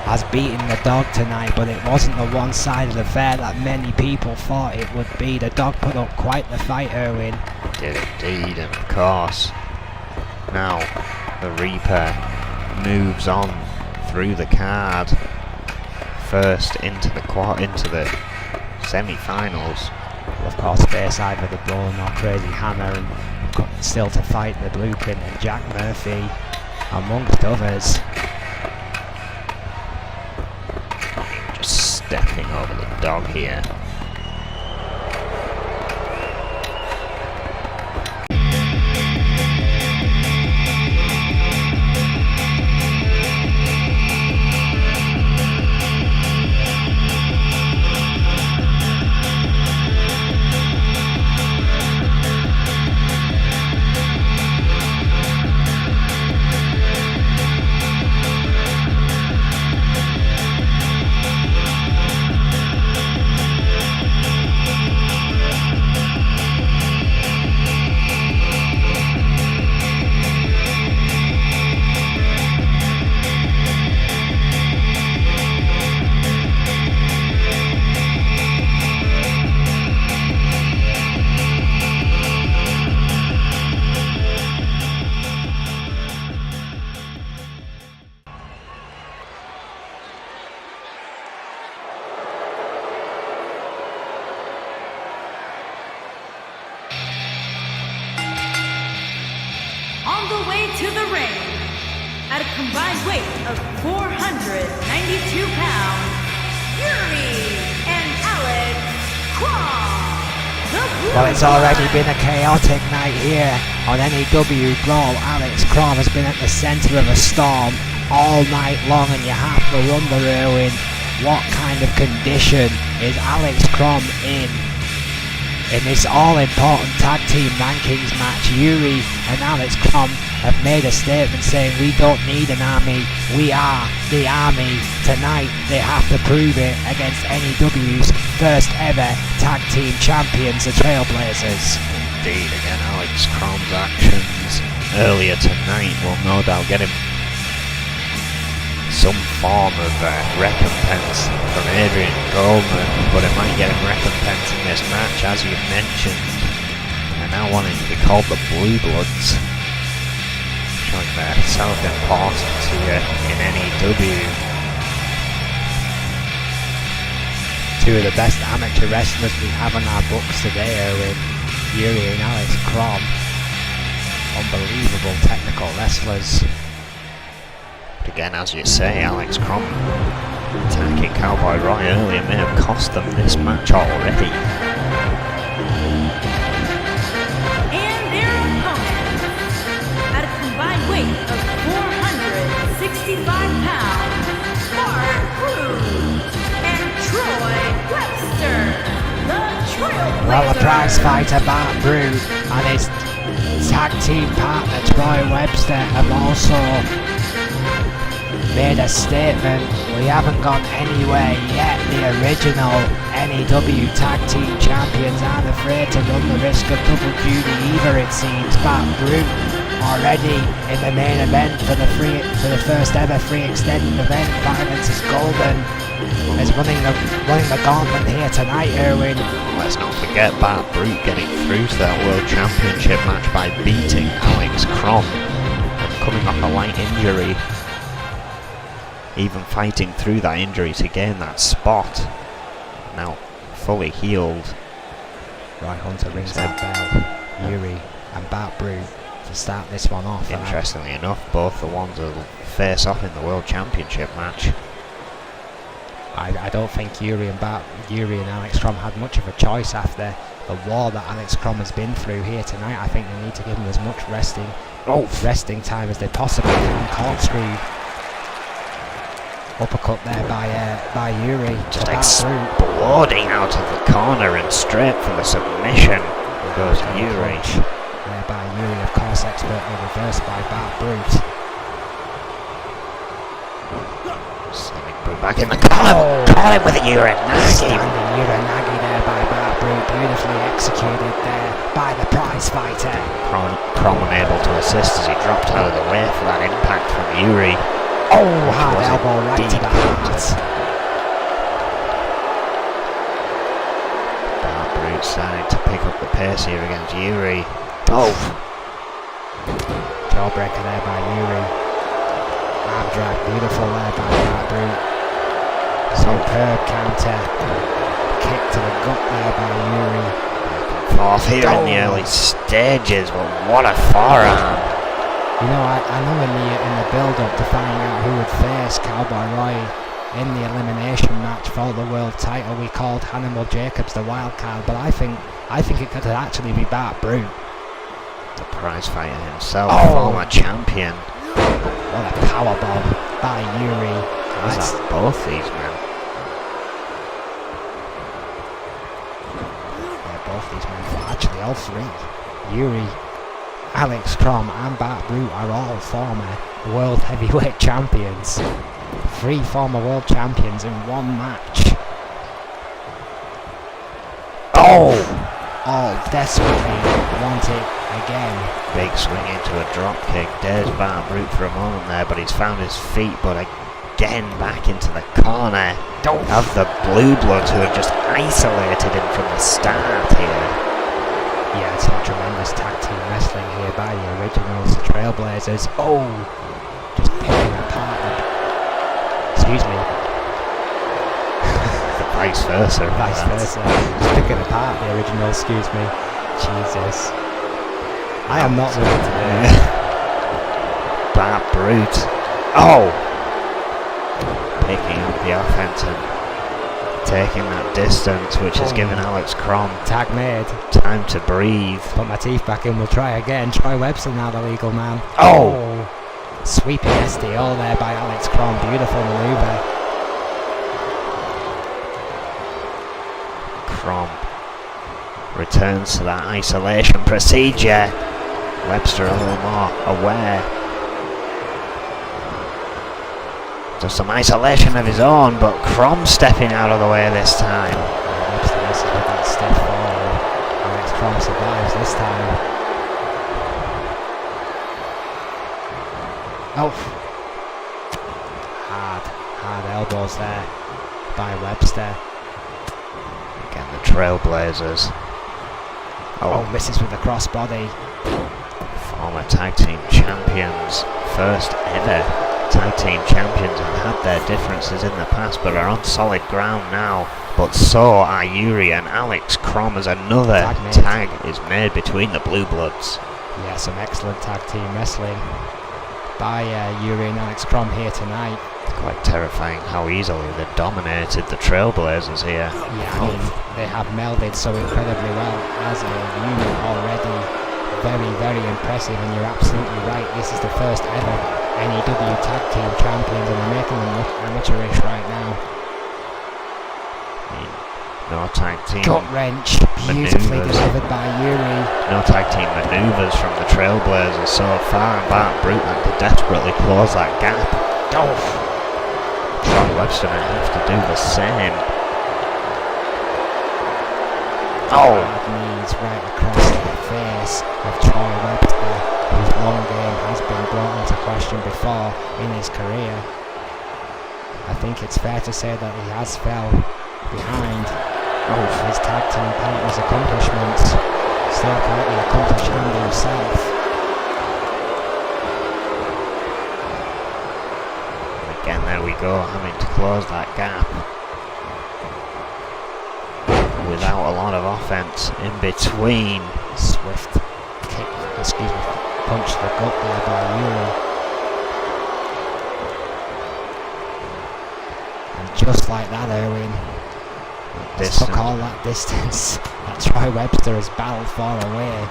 Speaker 1: has beaten the Dog tonight, but it wasn't the one-sided affair that many people thought it would be. The Dog put up quite the fight, Erwin.
Speaker 2: Did indeed, and of course, now the Reaper moves on through the card, first into the semi-finals.
Speaker 1: Of course, face either the Brawl or Crazy Hammer, and still to fight the Blueprint and Jack Murphy, amongst others.
Speaker 2: Just stepping over the Dog here.
Speaker 3: On the way to the ring, at a combined weight of 492 pounds, Yuri and Alex Crom.
Speaker 1: Well, it's already been a chaotic night here on N.E.W. Brawl. Alex Crom has been at the centre of a storm all night long, and you have to wonder, Erwin, what kind of condition is Alex Crom in this all-important tag team rankings match. Yuri and Alex Crom have made a statement saying we don't need an army, we are the army. Tonight they have to prove it against N.E.W's first ever tag team champions, the Trailblazers.
Speaker 2: Indeed, again, Alex Crom's actions earlier tonight will no doubt get him some form of recompense from Adrian Goldman, but it might get him recompense in this match, as you mentioned. They're now wanting to be called the Blue Bloods, showing their self-importance here in N.E.W.
Speaker 1: Two of the best amateur wrestlers we have on our books today are with Yuri and Alex Crom. Unbelievable technical wrestlers.
Speaker 2: But again, as you say, Alex Crom attacking Cowboy Roy earlier may have cost them this match already.
Speaker 3: And their opponents, at a combined weight of 465 pounds, Mark Cruz and Troy Webster, the Trailblazers.
Speaker 1: Well, the prize fighter Bart Brew and his tag team partner Troy Webster have also made a statement. We haven't gone anywhere yet. The original N.E.W. tag team champions aren't afraid to run the risk of double duty either, it seems. Bart Brew already in the main event for the first ever free extended event. Violence is Golden is running the gauntlet here tonight, Erwin.
Speaker 2: Let's not forget Bart Brute getting through to that World Championship match by by beating Alex Crom and coming off a light injury. Even fighting through that injury to gain that spot. Now fully healed.
Speaker 1: Right, Hunter rings that bell. Yuri and Bart Brute to start this one off.
Speaker 2: Interestingly enough, both the ones will face off in the World Championship match.
Speaker 1: I don't think Yuri and Alex Crom had much of a choice after the war that Alex Crom has been through here tonight. I think they need to give him as much resting time as they possibly can. Corkscrew. Uppercut there by Yuri.
Speaker 2: Just exploding out of the corner and straight for the submission goes Yuri.
Speaker 1: There by Yuri, of course, expertly reversed by Bart Brute.
Speaker 2: Sending Brute back in the corner. Caught him with a Uranagi.
Speaker 1: Standing Uranagi there by Bart Brute. Beautifully executed there by the prize fighter.
Speaker 2: Crom unable to assist as he dropped out of the way for that impact from Yuri.
Speaker 1: Hard elbow right to the heart.
Speaker 2: Bart Brute starting to pick up the pace here against Yuri.
Speaker 1: Jawbreaker there by Yuri. Arm drag, beautiful there by Bart Brute. Superb counter. Kick to the gut there by Yuri.
Speaker 2: Forth here in the early stages, but what a forearm.
Speaker 1: You know, I know in the build-up to finding out who would face Cowboy Roy in the elimination match for the world title, we called Hannibal Jacobs the wild card, but I think it could actually be Bart Brute.
Speaker 2: The prize fighter himself, former champion.
Speaker 1: What a powerbomb by Yuri.
Speaker 2: That's both these men.
Speaker 1: Yeah, both these men, but actually all three. Yuri, Alex Crom and Bart Brute are all former world heavyweight champions. 3 former world champions in one match. All desperately want it again.
Speaker 2: Big swing into a drop kick. There's Bart Brute for a moment there, but he's found his feet, but again back into the corner of the Blue Bloods, who have just isolated him from the start here.
Speaker 1: Yeah, it's some tremendous tag team wrestling here by the originals, the Trailblazers. Just picking apart excuse me.
Speaker 2: Vice versa.
Speaker 1: Just picking apart the original, excuse me. Jesus. I am not willing to do it.
Speaker 2: Bart Brute. Picking up the offense and taking that distance, which has given Alex Crom
Speaker 1: tag made.
Speaker 2: Time to breathe.
Speaker 1: Put my teeth back in, we'll try again. Troy Webster now the legal man. Sweeping SDO there by Alex Crom. Beautiful maneuver.
Speaker 2: Crom returns to that isolation procedure. Webster a little more aware. Does some isolation of his own, but Crom stepping out of the way this time.
Speaker 1: Webster misses with that stiff fall. Alex Crom survives this time. Hard elbows there by Webster.
Speaker 2: Again, the Trailblazers.
Speaker 1: Misses with the crossbody.
Speaker 2: Former tag team champions, first ever tag team champions, have had their differences in the past but are on solid ground now. But so are Yuri and Alex Crom, as another tag is made between the Blue Bloods.
Speaker 1: Yeah, some excellent tag team wrestling by Yuri and Alex Crom here tonight.
Speaker 2: It's quite terrifying how easily they dominated the Trailblazers here.
Speaker 1: Yeah, I mean, they have melded so incredibly well as a unit already. Very, very impressive, and you're absolutely right. This is the first ever N.E.W. tag team champions, and they're making them look amateurish right now.
Speaker 2: No tag team
Speaker 1: gut wrench, beautifully delivered by Yuri.
Speaker 2: No tag team maneuvers from the Trailblazers so far, and Bart Brute had to desperately close that gap. Troy Webster may have to do the same.
Speaker 1: Knees right across the face of Troy Webster, whose long game has been brought into question before in his career. I think it's fair to say that he has fell behind his tag team partner's accomplishments. Still can't accomplish him himself.
Speaker 2: defense in between.
Speaker 1: Swift kick, punch to the gut there by Yuri. And just like that, Irwin took all that distance that Troy Webster has battled far away.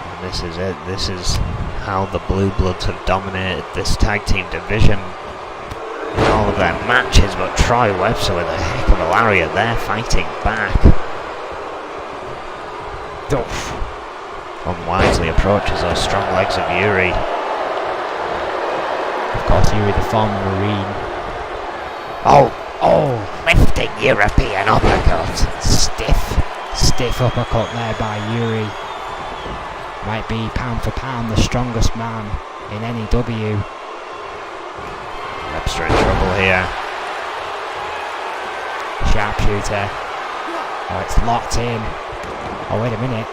Speaker 2: And this is it. This is how the Blue Bloods have dominated this tag team division in all of their matches, but Troy Webster with a heck of a lariat there, fighting back.
Speaker 1: Duff.
Speaker 2: Unwisely approaches those strong legs of Yuri.
Speaker 1: Of course, Yuri, the former Marine.
Speaker 2: Lifting European uppercut.
Speaker 1: Stiff uppercut there by Yuri. Might be pound for pound the strongest man in N.E.W.
Speaker 2: Webster in trouble here.
Speaker 1: Sharpshooter. Oh, it's locked in. Oh, wait a minute.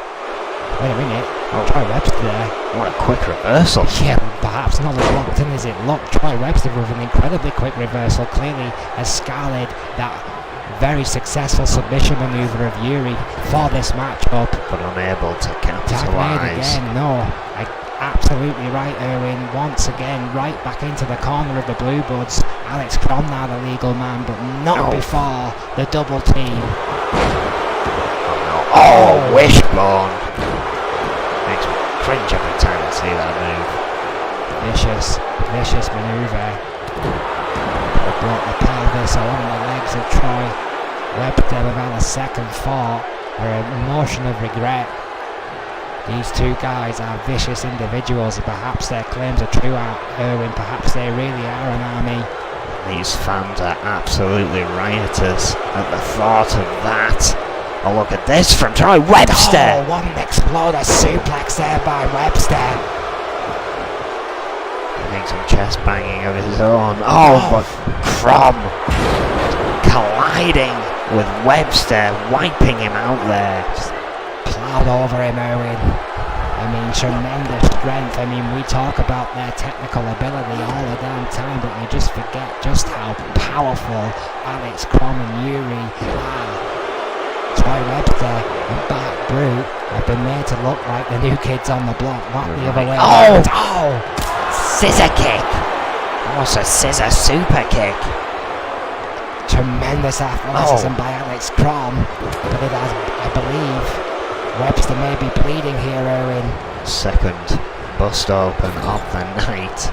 Speaker 1: Oh, Troy Webster there.
Speaker 2: What a quick reversal.
Speaker 1: Yeah, perhaps not as locked in as it looked. Troy Webster with an incredibly quick reversal clearly has scoured that very successful submission maneuver of Yuri for this matchup.
Speaker 2: But unable to
Speaker 1: Tag made
Speaker 2: capitalise.
Speaker 1: again, no. Absolutely right, Irwin. Once again, right back into the corner of the Blue Bloods. Alex Crom now the legal man, but not before the double team.
Speaker 2: Oh, wishbone. Makes me cringe every time I see that move.
Speaker 1: Vicious maneuver. Brought the pelvis along the legs of Troy Webster without a second thought or an emotion of regret. These two guys are vicious individuals, and perhaps their claims are true, Irwin. Perhaps they really are an army.
Speaker 2: These fans are absolutely riotous at the thought of that. Oh, look at this from Troy Webster!
Speaker 1: Oh, what an exploder suplex there by Webster.
Speaker 2: Doing some chest banging of his own. But Crom colliding with Webster, wiping him out there.
Speaker 1: Just plowed over him, Irwin. I mean, tremendous strength. I mean, we talk about their technical ability all the damn time, but you just forget just how powerful Alex Crom and Yuri are. Troy Webster and Bart Brute have been made to look like the new kids on the block, not the other way around.
Speaker 2: Scissor kick! What's a scissor super kick?
Speaker 1: Tremendous athleticism by Alex Crom, but it has, I believe, Webster may be bleeding here, Irwin.
Speaker 2: Second bust open of the night.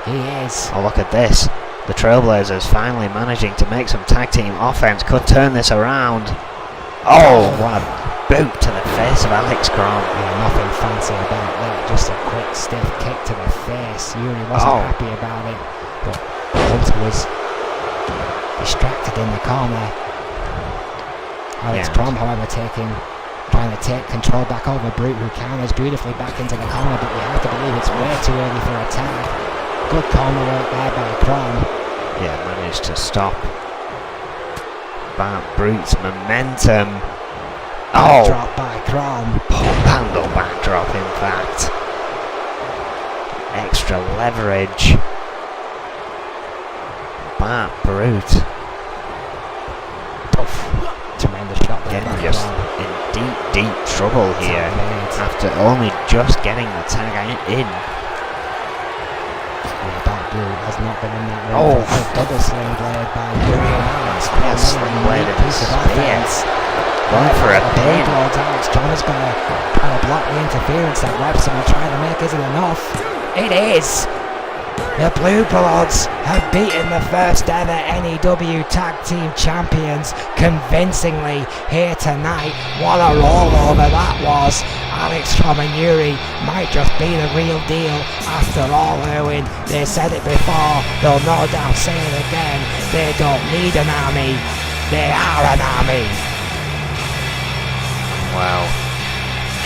Speaker 1: He is.
Speaker 2: Oh, look at this. The Trailblazers finally managing to make some tag team offense. Could turn this around. Oh, what a boot to the face of Alex Crom.
Speaker 1: Yeah, nothing fancy about that. Just a quick stiff kick to the face. Yuri wasn't happy about it, but Hunter was distracted in the corner. Alex Crom, however, trying to take control back over Brute, who counters beautifully back into the corner, but you have to believe it's way too early for a tag. Good corner work there by Crom.
Speaker 2: Yeah, managed to stop Bart Brute's momentum.
Speaker 1: Drop by Crom.
Speaker 2: Pump handle backdrop, in fact. Extra leverage. Bart Brute.
Speaker 1: Tremendous shot there.
Speaker 2: Getting just in deep trouble here after only just getting the tag in.
Speaker 1: Bart Brute has not been in that ring. Double sling blade by Yuri and Alex.
Speaker 2: Sling blade of
Speaker 1: piece of offense.
Speaker 2: Going for a pin.
Speaker 1: Alex Crom is going to try to block the interference that Webster will try to make. Is it enough? It is! The Blue Bloods have beaten the first ever N.E.W. Tag Team Champions convincingly here tonight. What a rollover that was. Alex Crom and Yuri might just be the real deal after all, Irwin. They said it before, they'll no doubt say it again. They don't need an army, they are an army.
Speaker 2: Wow.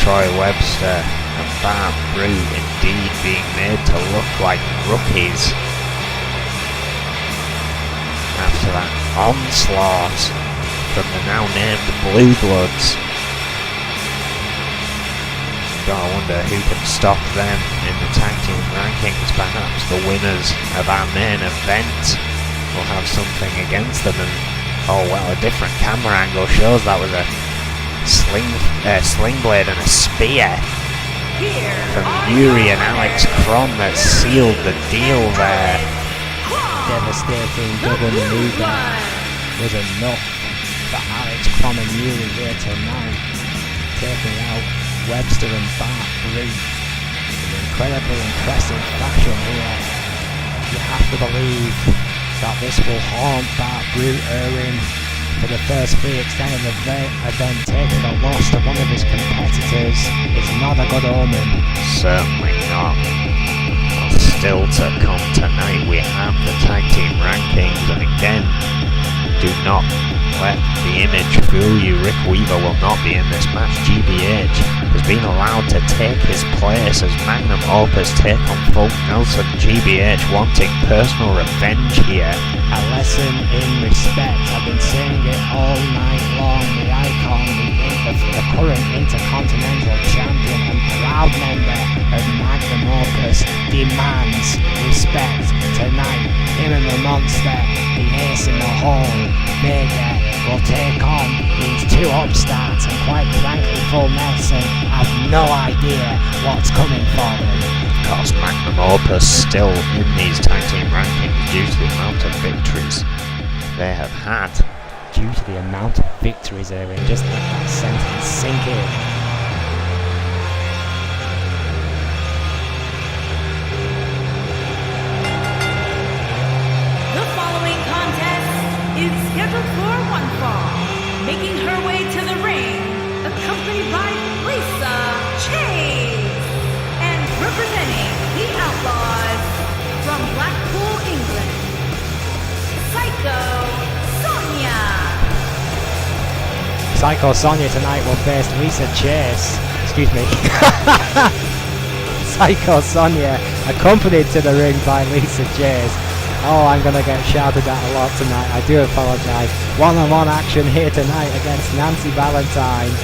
Speaker 2: Troy Webster and Bart Brute indeed being made to look like rookies after that onslaught from the now named Blue Bloods. I wonder who can stop them in the tag team rankings. Perhaps the winners of our main event will have something against them. And a different camera angle shows that was a sling blade and a spear
Speaker 3: Here
Speaker 2: from
Speaker 3: are
Speaker 2: Yuri
Speaker 3: your
Speaker 2: and Alex
Speaker 3: winners.
Speaker 2: Cron that sealed the deal there.
Speaker 1: Devastating double maneuver was enough for Alex Cron and Yuri here tonight, taking out Webster and Bart Brute in incredibly impressive fashion here. You have to believe that this will haunt Bart Brute Irwin for the first free extended event. Taking a loss to one of his competitors is not a good omen.
Speaker 2: Certainly not. Well, still to come tonight, we have the tag team rankings, and again, do not let the image fool you. Rick Weaver will not be in this match. GBH has been allowed to take his place as Magnum Opus take on Fulton Nelson. GBH wanting personal revenge here.
Speaker 1: A lesson in respect. I've been saying it all night long. The icon, the current Intercontinental Champion and proud member of Magnum Opus demands respect tonight. Him and the monster, the ace in the hall, Mega, will take on these two upstarts, and quite frankly, Full Nelson have no idea what's coming for them.
Speaker 2: Of course, Magnum Opus still in these tag team rankings due to the amount of victories they have had.
Speaker 1: Due to the amount of victories, Erwin, just let that sentence sink in.
Speaker 3: The following contest is scheduled for one fall. Making her way to the ring, accompanied by Lisa Chase. And representing the Outlaws from Blackpool, England, Psycho Sonia.
Speaker 1: Psycho Sonia tonight will face Lisa Chase. Excuse me. Psycho Sonia, accompanied to the ring by Lisa Chase. Oh, I'm going to get shouted at a lot tonight. I do apologise. One-on-one action here tonight against Nancy Valentine.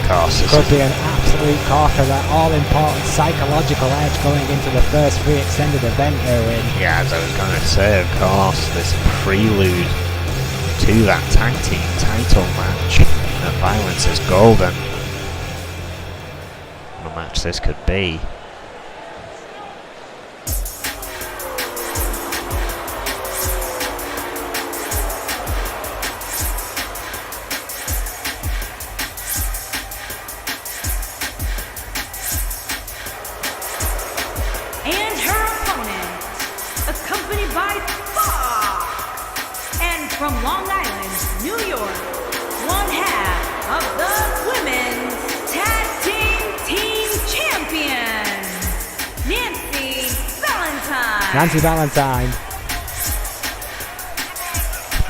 Speaker 2: Of course,
Speaker 1: Could be an absolute corker, that all-important psychological edge going into the first free extended event, Erwin.
Speaker 2: yeah, as I was going to say, of course, this prelude to that tag team title match at Violence is Golden. What a match this could be.
Speaker 3: And her opponent, accompanied by Fox. And from Long Island, New York, one half of the Women's Tag Team Champions, Nancy Valentine.
Speaker 1: Nancy Valentine,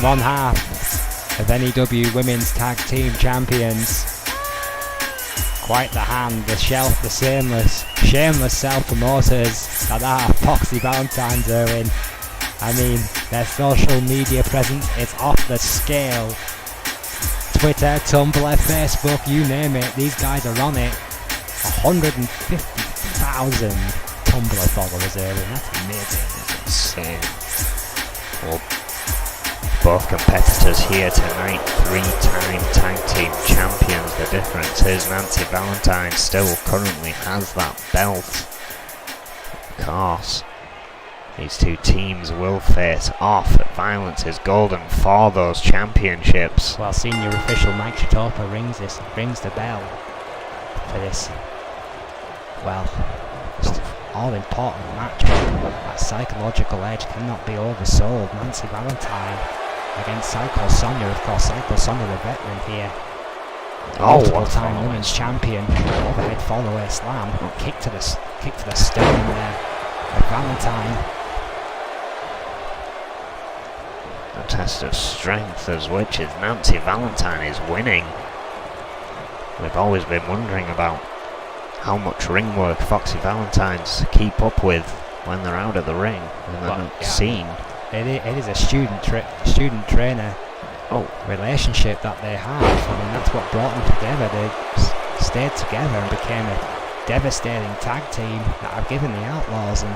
Speaker 1: one half of N.E.W. Women's Tag Team Champions. Quite the hand, the shameless self-promoters that are Foxy Valentine's, Erwin. I mean, their social media presence is off the scale. Twitter, Tumblr, Facebook, you name it, these guys are on it. 150,000 Tumblr followers, Erwin, that's amazing.
Speaker 2: Insane. Well, both competitors here tonight, 3-time tag team champions. The difference is Nancy Valentine still currently has that belt. Of course, these two teams will face off at Violence is Golden for those championships.
Speaker 1: Well, senior official Mike Chitopa rings the bell for this, well, all-important match. That psychological edge cannot be oversold. Nancy Valentine against Psycho Sonia. Of course, Psycho Sonia, the veteran here. Multiple-time women's champion. Overhead follow-away slam. Kick to the sternum there of Valentine.
Speaker 2: The test of strength as which is Nancy Valentine is winning. We've always been wondering about how much ring work Foxy Valentines keep up with when they're out of the ring and they're not seen.
Speaker 1: It is a student-trainer relationship that they have. I mean, that's what brought them together. They stayed together and became a devastating tag team that have given the Outlaws, and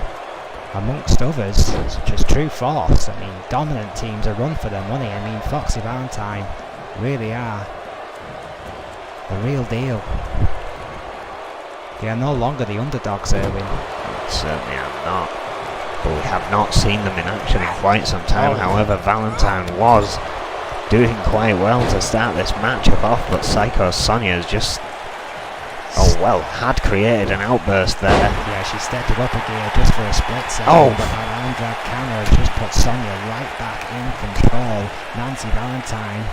Speaker 1: amongst others, such as True Force, I mean, dominant teams are run for their money. I mean, Foxy Valentine really are The real deal. They are no longer the underdogs, Erwin.
Speaker 2: Certainly are not. But we have not seen them in action in quite some time. However, Valentine was doing quite well to start this matchup off, but Psycho Sonia has just, had created an outburst there.
Speaker 1: Yeah, she stepped it up a gear just for a split second, but that arm drag counter has just put Sonia right back in control. Nancy Valentine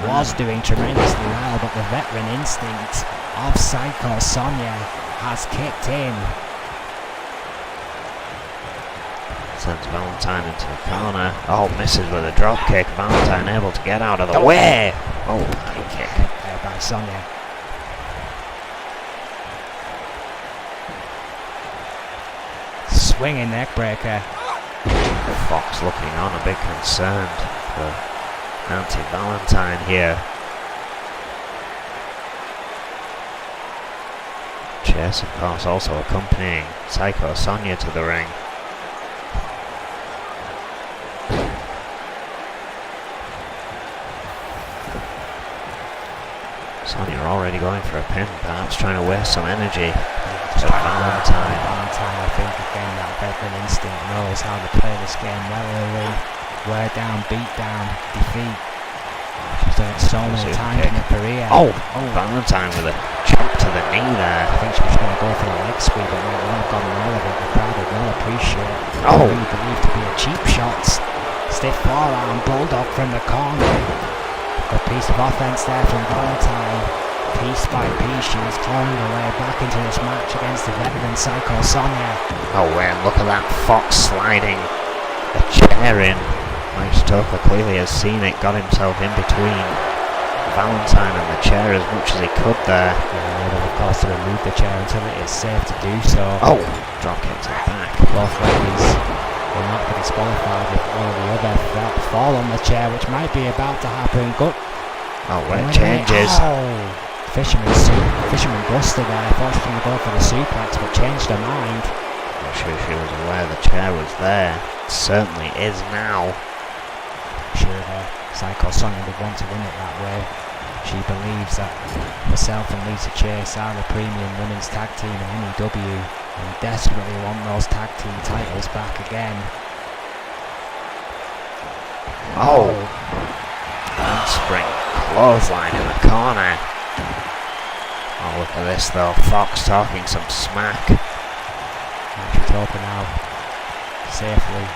Speaker 1: was doing tremendously well, but the veteran instinct of Psycho Sonia has kicked in.
Speaker 2: Sends Valentine into the corner. Misses with a drop kick. Valentine able to get out of the way. High kick
Speaker 1: there by Sonia. Swinging neck breaker.
Speaker 2: Fox looking on, a bit concerned for Nancy Valentine here. Chase, of course, also accompanying Psycho Sonia to the ring. Sonia already going for a pin, perhaps trying to waste some energy. So Valentine,
Speaker 1: I think again that veteran instinct knows how to play this game well. Wear down, beat down, defeat. She's done it so many times in her career.
Speaker 2: Valentine with a chop to the knee there.
Speaker 1: I think she was going to go for the leg sweep, but it won't have gotten relevant. The crowd did not appreciate what we believe to be a cheap shot. Stiff forearm, bulldog from the corner. Good piece of offense there from Valentine. Piece by piece, she was clawing her way back into this match against the veteran Psycho Sonia.
Speaker 2: And look at that Fox sliding the chair in. Mike Stoker clearly has seen it, got himself in between Valentine and the chair as much as he could there.
Speaker 1: Able, of course, to remove the chair until it is safe to do so.
Speaker 2: Drop kick to the back.
Speaker 1: Both ladies will not be disqualified if one or the other fall on the chair, which might be about to happen. Good.
Speaker 2: When it changes.
Speaker 1: Fisherman Buster there. Thought she was going to go for the suplex, but changed her mind.
Speaker 2: Not sure she was aware the chair was there. It certainly is now.
Speaker 1: Sure, Psycho Sonia would want to win it that way. She believes that herself and Lisa Chase are the premium women's tag team in N.E.W. and desperately want those tag team titles back again.
Speaker 2: Handspring clothesline in the corner. Look at this though, Fox talking some smack.
Speaker 1: Topa now safely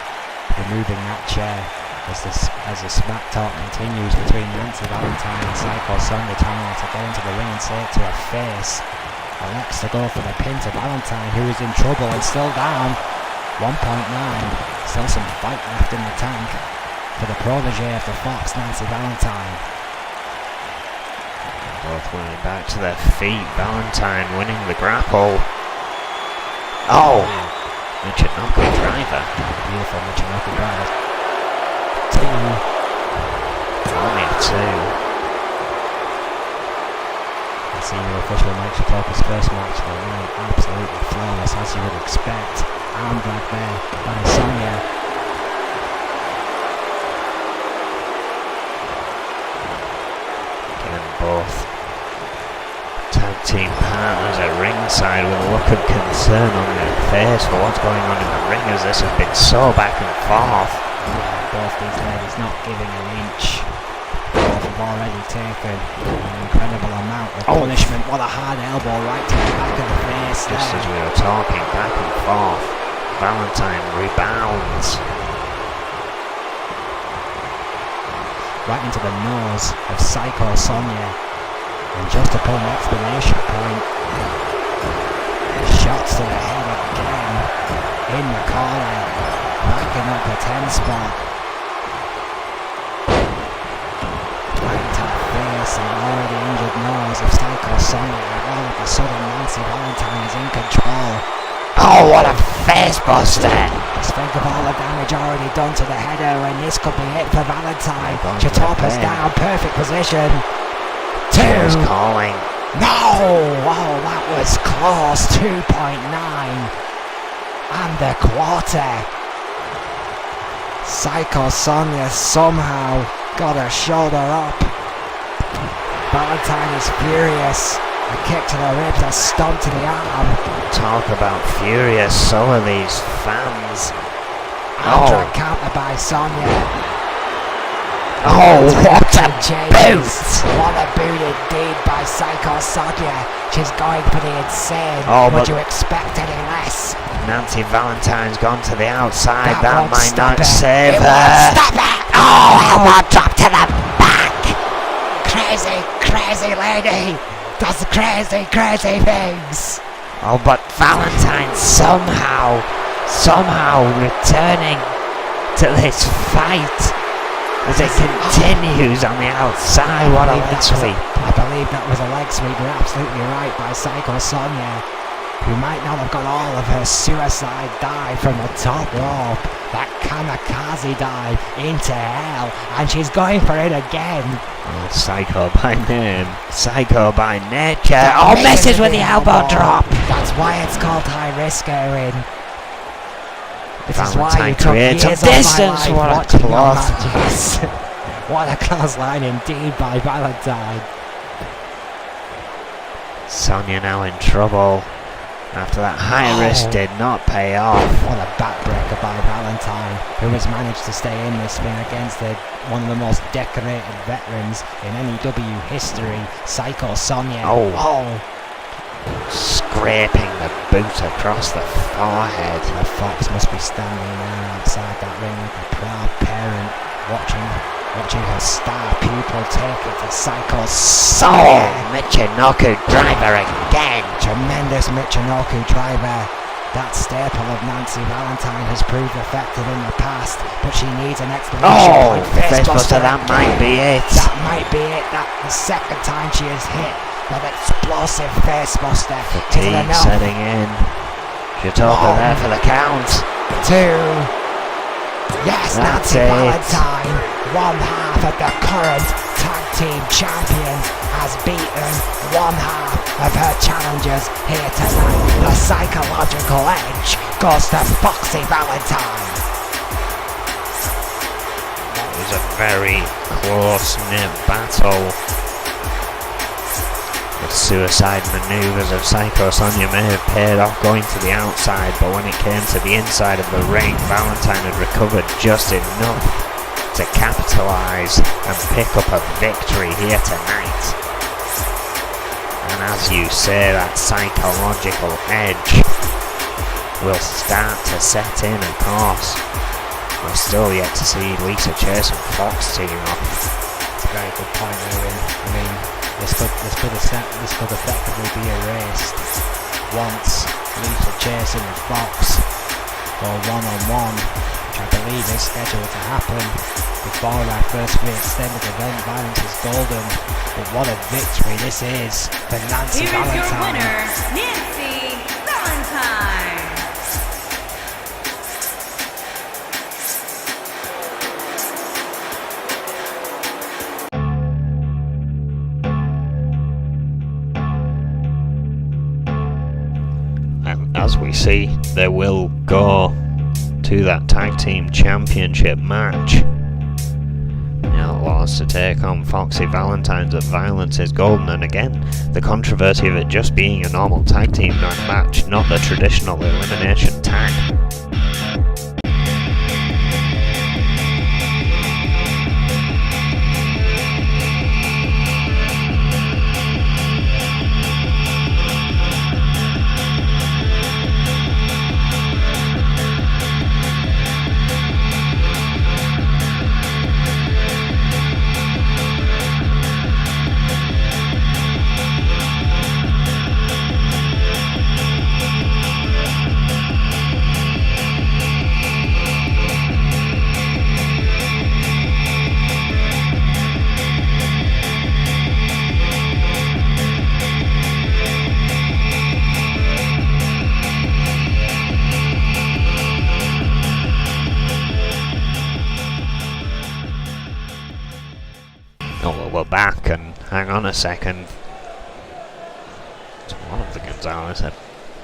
Speaker 1: removing that chair as the smack talk continues between Nancy Valentine and Psycho Sonia, telling her to go into the ring and say it to her face. Elects to go for the pin to Valentine, who is in trouble and still down. 1.9. Still some fight left in the tank for the protege of the Fox, Nancy Valentine.
Speaker 2: Both winning back to their feet. Valentine winning the grapple. Michinoku driver.
Speaker 1: Beautiful Michinoku driver.
Speaker 2: Only a 2.
Speaker 1: The senior official Mike Shitoka's first match of the night. Absolutely flawless, as you would expect. Arm drag there by Sonia.
Speaker 2: Again, both tag team partners at ringside with a look of concern on their face for what's going on in the ring, as this has been so back and forth.
Speaker 1: Both these ladies not giving an inch. Both have already taken an incredible amount of punishment. What a hard elbow right to the back of the face.
Speaker 2: Just as we were talking back and forth, Valentine rebounds.
Speaker 1: Right into the nose of Psycho Sonia. And just to put an exclamation point, shots to the head again, in the corner, backing up a 10 spot. Right into the face and already injured nose of Psycho Sonia, and all of a sudden Nancy Valentine is in control.
Speaker 2: What a face buster!
Speaker 1: Just think of all the damage already done to the header, and this could be it for Valentine. Chitopa's down, perfect position. 2.
Speaker 2: Calling.
Speaker 1: No! That was close. 2.9. And the quarter. Psycho Sonia somehow got her shoulder up. Valentine is furious. A kick to the ribs, a stomp to the arm.
Speaker 2: Talk about furious, so are these fans.
Speaker 1: After a counter by Sonya.
Speaker 2: Oh, what a boot!
Speaker 1: What a boot indeed by Psycho Sonya. She's going for the insane. Would you expect any less?
Speaker 2: Nancy Valentine's gone to the outside.
Speaker 1: That
Speaker 2: might not save
Speaker 1: it
Speaker 2: her.
Speaker 1: Won't stop it. Oh, elbow drop to the back. Crazy lady. Does crazy things.
Speaker 2: Oh, but Valentine somehow returning to this fight as it continues on the outside. What a leg sweep.
Speaker 1: I believe that was a leg sweep. You're absolutely right by Psycho Sonya, who might not have got all of her suicide dive from the top rope. That kamikaze dive into hell, and she's going for it again.
Speaker 2: Oh, Psycho by name, Psycho by nature. Oh, misses with the elbow drop.
Speaker 1: That's why it's called high risk, Owen. This is why
Speaker 2: Valentine
Speaker 1: you took
Speaker 2: creates
Speaker 1: years
Speaker 2: a distance.
Speaker 1: of my life
Speaker 2: What a
Speaker 1: watching your
Speaker 2: cloth.
Speaker 1: matches. What a close line indeed by Valentine.
Speaker 2: Sonya now in trouble after that high risk did not pay off.
Speaker 1: What a backbreaker by Valentine, who has managed to stay in this thing against one of the most decorated veterans in N.E.W. history, Psycho Sonya.
Speaker 2: Scraping the boot across the forehead.
Speaker 1: The Fox must be standing there outside that ring like a proud parent, watching her star pupil take it to Psycho Sonya.
Speaker 2: Michinoku driver again.
Speaker 1: Tremendous Michinoku driver. That staple of Nancy Valentine has proved effective in the past, but she needs an exclamation point.
Speaker 2: Facebuster, that might be it.
Speaker 1: That might be it. That's the second time she has hit that explosive facebuster.
Speaker 2: Fatigue setting in. Shitoko there for the count.
Speaker 1: 2. Yes,
Speaker 2: That's
Speaker 1: Nancy
Speaker 2: it.
Speaker 1: Valentine, one half of the current tag team champion, has beaten one half of her challengers here tonight. The psychological edge goes to Foxy Valentine.
Speaker 2: It was a very close-knit battle. The suicide manoeuvres of Psycho Sonya may have paid off going to the outside, but when it came to the inside of the ring, Valentine had recovered just enough to capitalise and pick up a victory here tonight. And as you say, that psychological edge will start to set in, of course. We're still yet to see Lisa Chase and Fox team up.
Speaker 1: That's a very good point, Owen. I mean, this could effectively be erased once Lisa Chase and Fox go one-on-one, which I believe is scheduled to happen before our first re-extended event. Violence is golden, but what a victory this is for Nancy
Speaker 3: Here is your
Speaker 1: Valentine.
Speaker 3: winner, Nancy Valentine.
Speaker 2: And as we see, they will go to that tag team championship match. The Outlaws to take on Foxy Valentine's at Violence is Golden, and again, the controversy of it just being a normal tag team match, not the traditional elimination tag. Oh, well, we're back, and hang on a second. It's one of the Gonzalez. I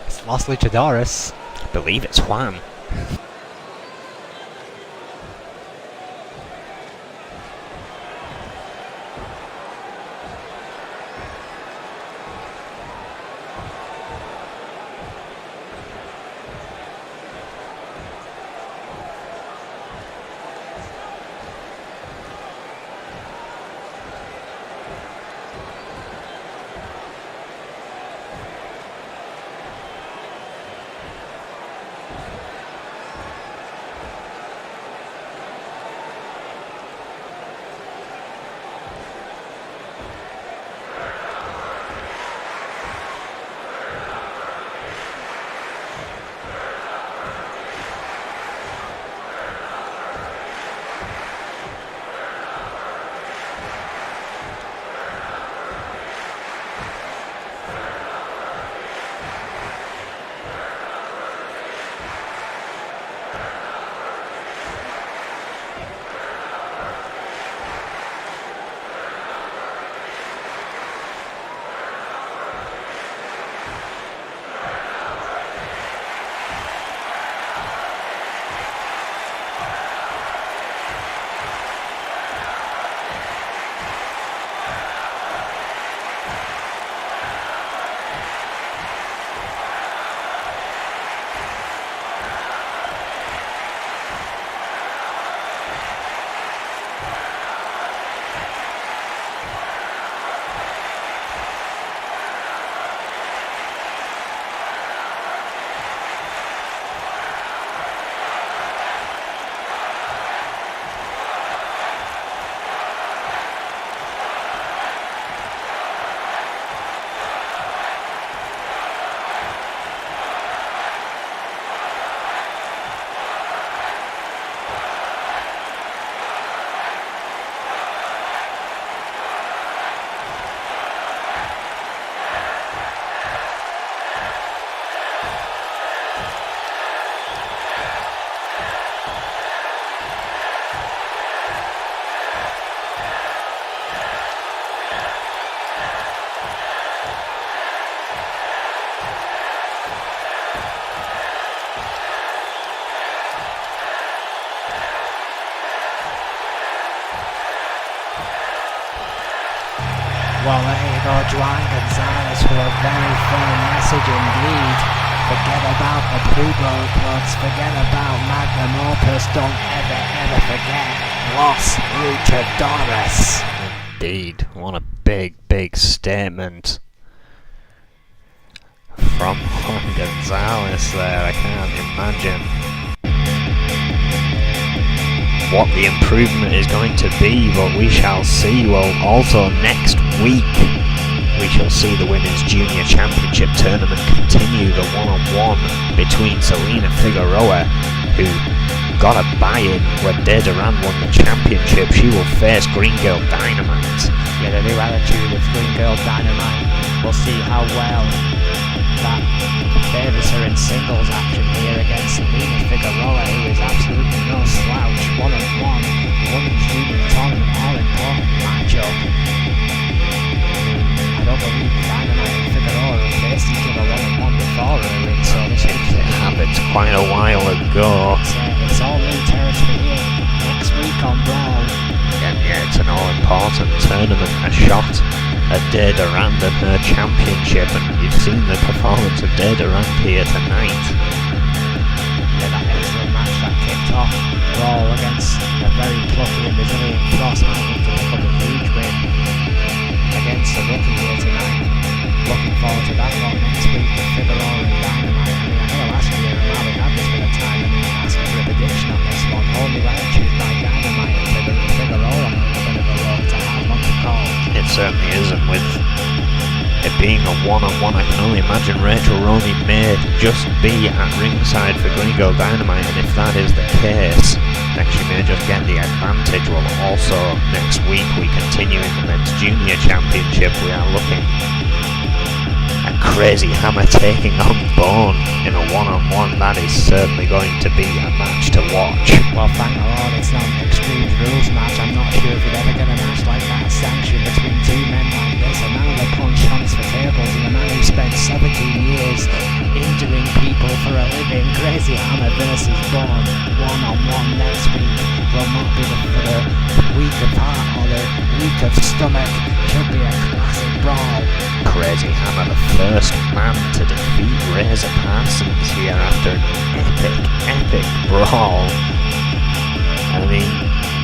Speaker 1: It's Los Luchadores.
Speaker 2: believe it's Juan.
Speaker 1: Well, there you go, Juan Gonzalez with a very firm message indeed. Forget about the Pueblo clubs, forget about Magnum Opus, don't ever forget Los Luchadores.
Speaker 2: Indeed, what a big statement from Juan Gonzalez there. I can't imagine what the improvement is going to be, but we shall see. Well, also next week we shall see the Women's Junior Championship Tournament continue, the one-on-one between Selena Figueroa, who got a buy-in when Duran won the championship. She will face Green Girl Dynamite.
Speaker 1: Yeah, the new attitude of Green Girl Dynamite. We'll see how well that favours her in singles action here against Selena Figueroa, who is absolutely no slouch. One-on-one, Women's Junior Tournament, all-important matchup. I don't believe Dynamite and Figueroa have faced each other one-on-one before, really, so this
Speaker 2: It happened quite a while ago.
Speaker 1: it's all new territory here. Next week on Brawl.
Speaker 2: And yeah, it's an all-important tournament, a shot at Duran and her championship, and you've seen the performance of Duran here tonight.
Speaker 1: Yeah, that excellent match that kicked off Brawl against a very plucky and resilient Frost, managing to pick up a huge win against the rookie here tonight. Looking forward to that one next week with Figueroa and Dynamite. I mean, I know last year and now we had this bit of time. I mean, asking for a prediction on this one. Only attitude by Dynamite and Figueroa on a bit of a road to have one to call.
Speaker 2: It certainly isn't, with it being a one-on-one. I can only imagine Rachel Roney may just be at ringside for Green Girl Dynamite, and if that is the case, then she may just get the advantage. Well, also next week we continue in the Men's Junior Championship. We are looking at Crazy Hammer taking on Bone in a one-on-one. That is certainly going to be a match to watch.
Speaker 1: Well, thank the Lord it's not an Extreme Rules match. I'm not sure if we'd ever get a match like that sanctioned between two men like this. A man with a punch hunts for tables, and a man who spent 17 years injuring people for a living. Crazy Hammer versus Bone, one-on-one next week. Will not be for the weak of heart or the weak of stomach. Should be a classic brawl.
Speaker 2: Crazy Hammer, the first man to defeat Razor Parsons here after an epic brawl. I mean,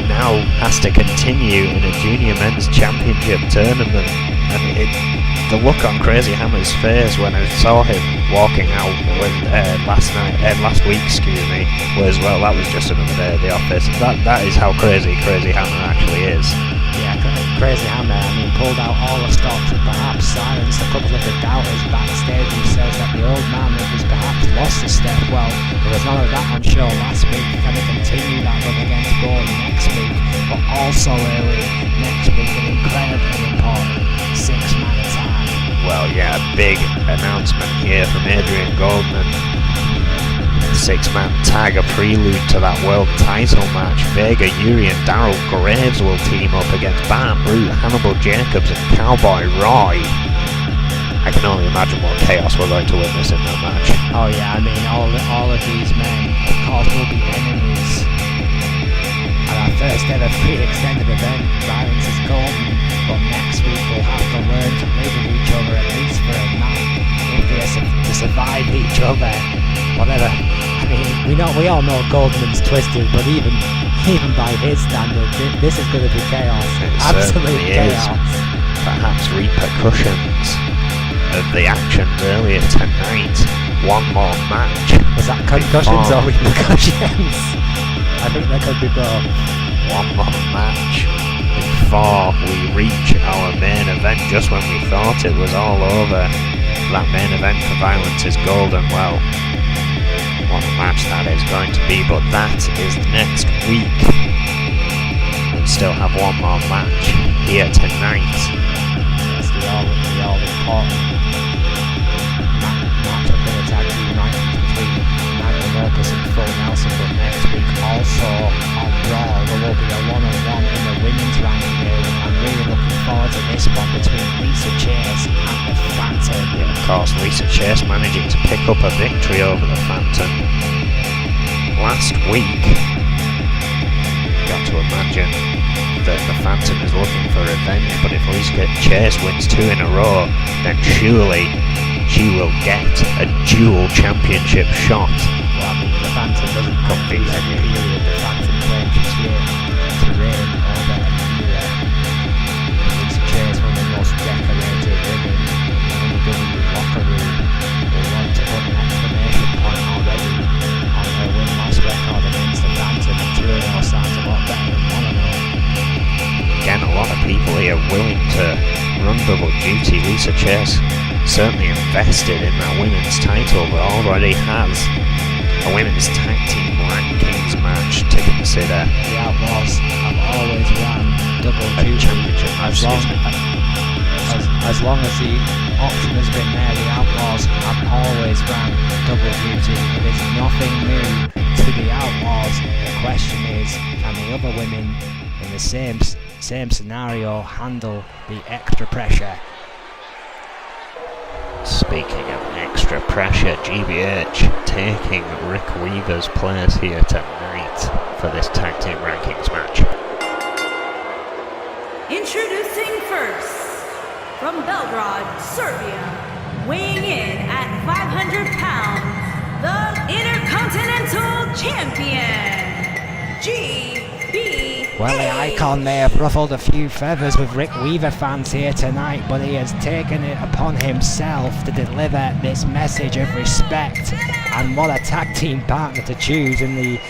Speaker 2: now has to continue in a Junior Men's Championship tournament. And the look on Crazy Hammer's face when I saw him walking out last week, was, well, that was just another day at the office. That is how crazy Hammer actually is.
Speaker 1: Yeah, Crazy Hammer, I mean, pulled out all the stops and perhaps silenced a couple of the doubters backstage. He says that the old man has perhaps lost a step. Well, there was none of that on show last week. Can they continue that run against Bone next week? But also early next week, an incredibly important 6-man attack.
Speaker 2: Well, yeah, a big announcement here from Adrian Goldman. 6-man tag, a prelude to that world title match. Vega, Yuri and Daryl Graves will team up against Bart Brute, Hannibal Jacobs and Cowboy Roy. I can only imagine what chaos we're going to witness in that match.
Speaker 1: Oh yeah, I mean, all of these men, of course, will be enemies. And our first ever pre-extended event, violence is golden, but next week we'll have to learn to live with each other at least for a night, if they are to survive each other. Whatever. I mean, we all know Goldman's twisted, but even by his standard, this is going to be chaos. Absolute chaos.
Speaker 2: Perhaps repercussions of the actions earlier tonight. One more match.
Speaker 1: Was that concussions or repercussions? I think there could be both.
Speaker 2: One more match before we reach our main event, just when we thought it was all over. That main event for Violence is Golden. Well, what a match that is going to be, but that is next week. We still have one more match here tonight.
Speaker 1: That's the all-important match of the tag team rankings between Magnum Opus and Full Nelson. But next week, also on Brawl, there will be a one-on-one in the women's ranking area. I'm really looking forward to this one between Lisa Chase and the Phantom.
Speaker 2: Yeah, of course, Lisa Chase managing to pick up a victory over the Phantom last week. Got to imagine that the Phantom is looking for revenge, but if Chase wins 2 in a row, then surely she will get a dual championship shot.
Speaker 1: Well, I mean, the Phantom doesn't compete every period. The Phantom claims this year to reign over N.E.W. It's Chase, one of the most decorated women in the N.E.W. locker room, will want to put an exclamation point already on her win-loss record against the Phantom, and 2-0 sounds a lot better than 1-0.
Speaker 2: Again, a lot of people here willing to run double duty. Lisa Chase certainly invested in that women's title, but already has a women's tag team rankings match to consider.
Speaker 1: The Outlaws have always run double duty
Speaker 2: championship match.
Speaker 1: As long as the option has been there, the Outlaws have always ran double duty. It is nothing new to the Outlaws. The question is, can the other women in the same scenario handle the extra pressure?
Speaker 2: Speaking of extra pressure, GBH taking Rick Weaver's place here tonight for this tag team rankings match.
Speaker 3: Introducing first, from Belgrade, Serbia, weighing in at 500 pounds, the Intercontinental Champion, GB.
Speaker 1: Well, the Icon may have ruffled a few feathers with Rick Weaver fans here tonight, but he has taken it upon himself to deliver this message of respect. And what a tag team partner to choose in the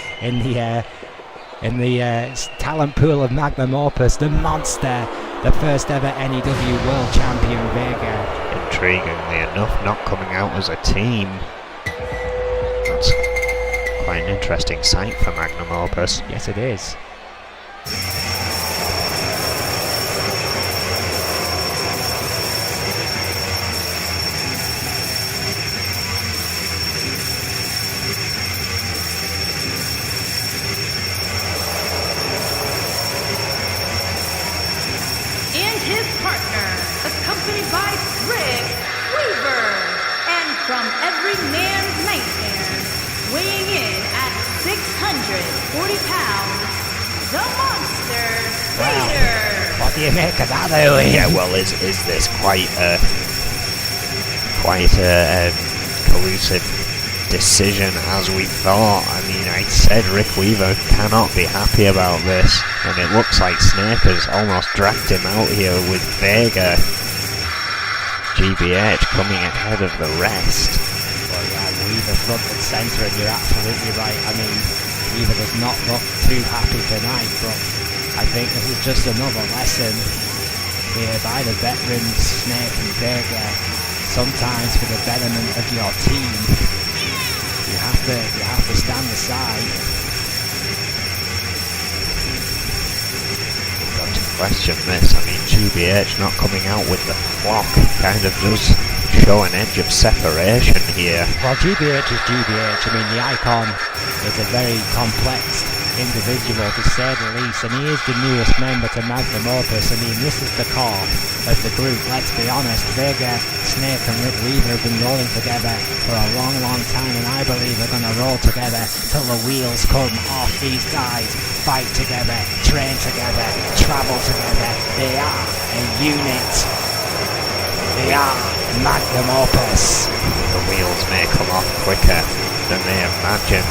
Speaker 1: talent pool of Magnum Opus, the monster, the first ever N.E.W. World Champion Vega.
Speaker 2: Intriguingly enough, not coming out as a team. That's quite an interesting sight for Magnum Opus.
Speaker 1: Yes, it is.
Speaker 3: And his partner, accompanied by Rick Weaver. And from every man's nightmare, weighing in at 640 pounds, the Monster Raider.
Speaker 1: What do you make of that, Owen?
Speaker 2: Yeah, well, is this quite a collusive decision as we thought? I mean, I said Rick Weaver cannot be happy about this, and it looks like Snake has almost dragged him out here with Vega. GBH coming ahead of the rest.
Speaker 1: Well, yeah, Weaver front and centre, and you're absolutely right. I mean, Weaver does not look too happy tonight, but I think this is just another lesson here by the veterans, Snake and Vega. Sometimes for the betterment of your team, you have to stand aside.
Speaker 2: Got to question this. I mean, GBH not coming out with the flock kind of does show an edge of separation here.
Speaker 1: Well, GBH is GBH. I mean, the Icon is a very complex individual, to say the least, and he is the newest member to Magnum Opus. I mean, this is the core of the group, let's be honest. Vega, Snake and Rick Weaver have been rolling together for a long, long time, and I believe they're going to roll together till the wheels come off. These guys fight together, train together, travel together. They are a unit. They are Magnum Opus.
Speaker 2: The wheels may come off quicker than they imagine.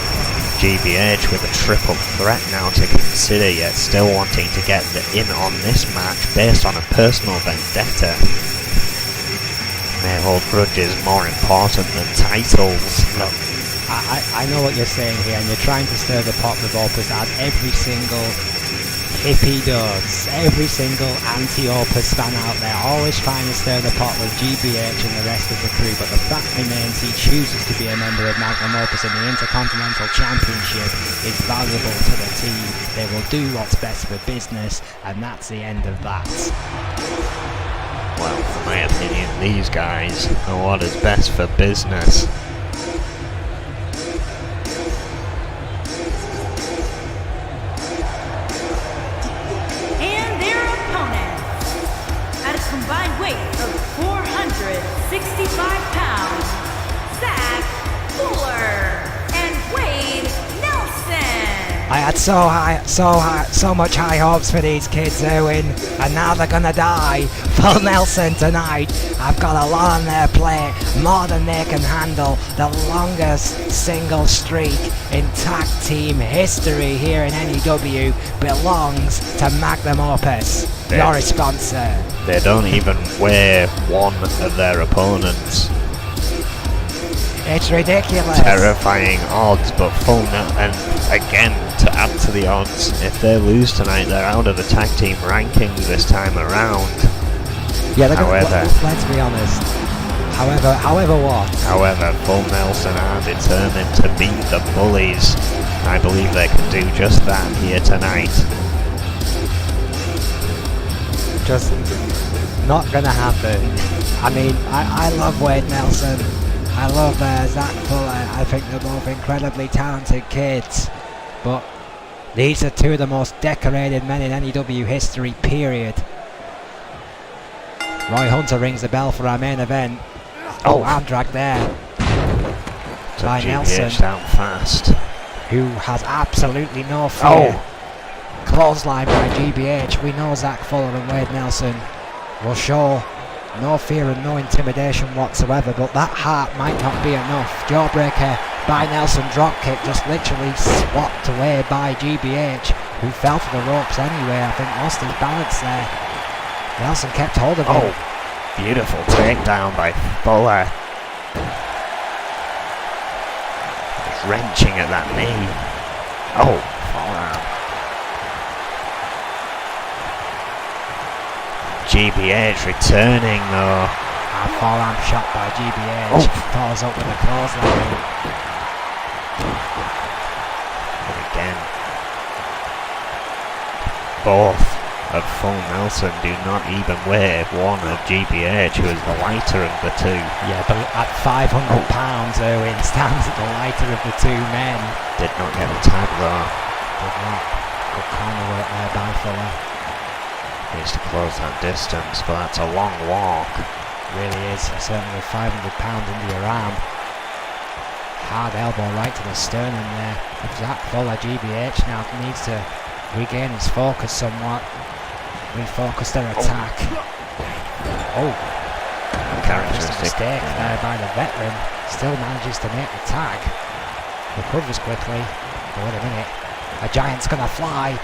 Speaker 2: GBH with a triple threat now to consider, yet still wanting to get the in on this match based on a personal vendetta. May hold grudges more important than titles.
Speaker 1: Look, I know what you're saying here, and you're trying to stir the pot with Opus, as every single hippie does. Every single anti-Opus fan out there always trying to stir the pot with GBH and the rest of the crew, but the fact remains he chooses to be a member of Magnum Opus, and the Intercontinental Championship is valuable to the team. They will do what's best for business, and that's the end of that.
Speaker 2: Well, in my opinion, these guys know what is best for business.
Speaker 3: Combined weight of 465 pounds, Zach Fuller and Wade Nelson.
Speaker 1: I had so much high hopes for these kids, Owen, and now they're gonna die. Full Nelson tonight. I've got a lot on their plate, more than they can handle. The longest single streak in tag team history here in N.E.W. belongs to Magnum Opus, your sponsor.
Speaker 2: They don't even weigh one of their opponents.
Speaker 1: It's ridiculous.
Speaker 2: Terrifying odds, but and again, to add to the odds, if they lose tonight, they're out of the tag team rankings this time around.
Speaker 1: Yeah, let's be honest. However what?
Speaker 2: However, Full Nelson are determined to beat the Bullies. I believe they can do just that here tonight.
Speaker 1: Just not gonna happen. I mean, I love Wade Nelson. I love Zach Fuller. I think they're both incredibly talented kids. But these are two of the most decorated men in N.E.W. history, period. Roy Hunter rings the bell for our main event. Oh, arm drag there. By Nelson.
Speaker 2: Down fast.
Speaker 1: Who has absolutely no fear. Clothesline by GBH. We know Zach Fuller and Wade Nelson will show no fear and no intimidation whatsoever, but that heart might not be enough. Jawbreaker by Nelson, dropkick just literally swapped away by GBH, who fell to the ropes anyway. I think lost his balance there. Nelson kept hold of him.
Speaker 2: Beautiful takedown by Fuller. Just wrenching at that knee. Forearm. GBH returning though.
Speaker 1: A forearm shot by GBH. Follows up with a clothesline.
Speaker 2: And again, both of Full Nelson do not even weigh one of GBH, who is the lighter of the two.
Speaker 1: Yeah, but at 500 pounds, Owen stands at the lighter of the two men.
Speaker 2: Did not get the tag though.
Speaker 1: Did not. Good corner work there by Fuller.
Speaker 2: Needs to close that distance, but that's a long walk.
Speaker 1: Really is, certainly with 500 pounds into your arm. Hard elbow right to the sternum there. Zach Fuller, GBH now needs to regain his focus somewhat. Refocus their attack.
Speaker 2: Characteristic
Speaker 1: mistake there by the veteran. Still manages to make the tag. Recovers quickly. But wait a minute. A giant's gonna fly.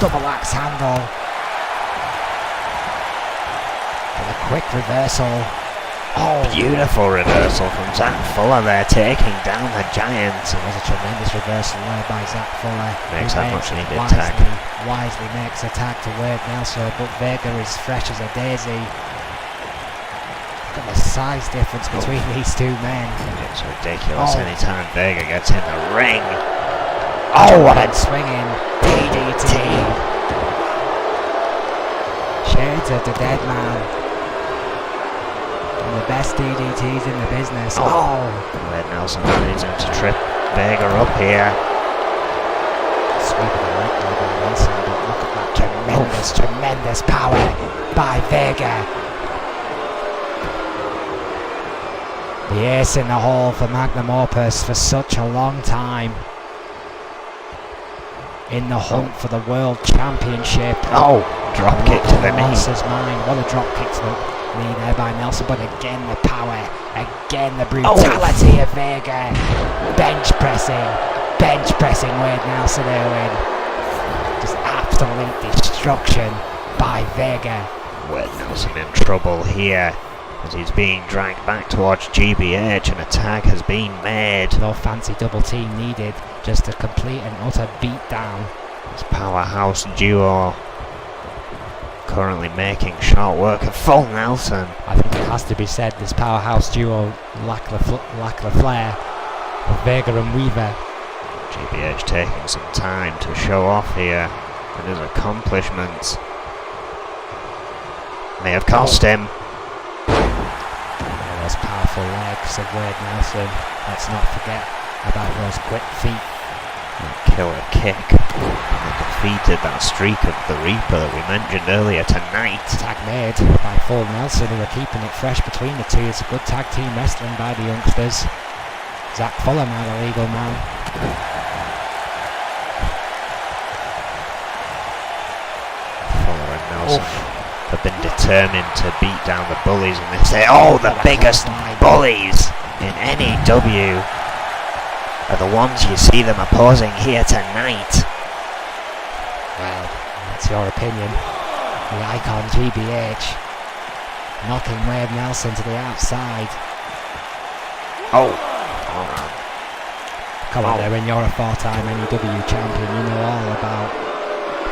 Speaker 1: Double axe handle. A quick reversal.
Speaker 2: Beautiful reversal from Zach Fuller there, taking down the giant.
Speaker 1: It was a tremendous reversal there by Zach Fuller.
Speaker 2: Makes that much needed tag.
Speaker 1: Wisely makes a tag to Wade Nelson, but Vega is fresh as a daisy. Look at the size difference between these two men.
Speaker 2: It's ridiculous anytime Vega gets in the ring.
Speaker 1: And swinging DDT. Shades of the dead man. The best DDTs in the business.
Speaker 2: Wade Nelson managing to trip Vega up here.
Speaker 1: Sweep of the leg by Nelson, but look at that tremendous power by Vega. The ace in the hole for Magnum Opus for such a long time. In the hunt for the World Championship.
Speaker 2: Drop kick to the knee.
Speaker 1: Monster's mind. What a drop kick to the knee there by Nelson, but again the power, again the brutality of Vega. Bench pressing Wade Nelson Owen. Just absolute destruction by Vega.
Speaker 2: Wade Nelson in trouble here as he's being dragged back towards GBH, and a tag has been made.
Speaker 1: No fancy double team needed, just a complete and utter beatdown.
Speaker 2: This powerhouse duo currently making short work of Full Nelson.
Speaker 1: I think it has to be said, this powerhouse duo lack the flair of Vega and Weaver.
Speaker 2: GBH taking some time to show off here, and his accomplishments may have cost him.
Speaker 1: Those powerful legs of Wade Nelson. Let's not forget about those quick feet.
Speaker 2: Killer kick. And they defeated that streak of the Reaper that we mentioned earlier tonight.
Speaker 1: Tag made by Full Nelson, who are keeping it fresh between the two. It's a good tag team wrestling by the youngsters. Zach Fuller now the legal man.
Speaker 2: Nelson have been determined to beat down the bullies, and they say, oh, the biggest bullies in N.E.W. are the ones you see them opposing here tonight.
Speaker 1: Well, that's your opinion. The icon GBH knocking Wade Nelson to the outside.
Speaker 2: Oh,
Speaker 1: come on there, when you're a 4-time N.E.W. champion, you know all about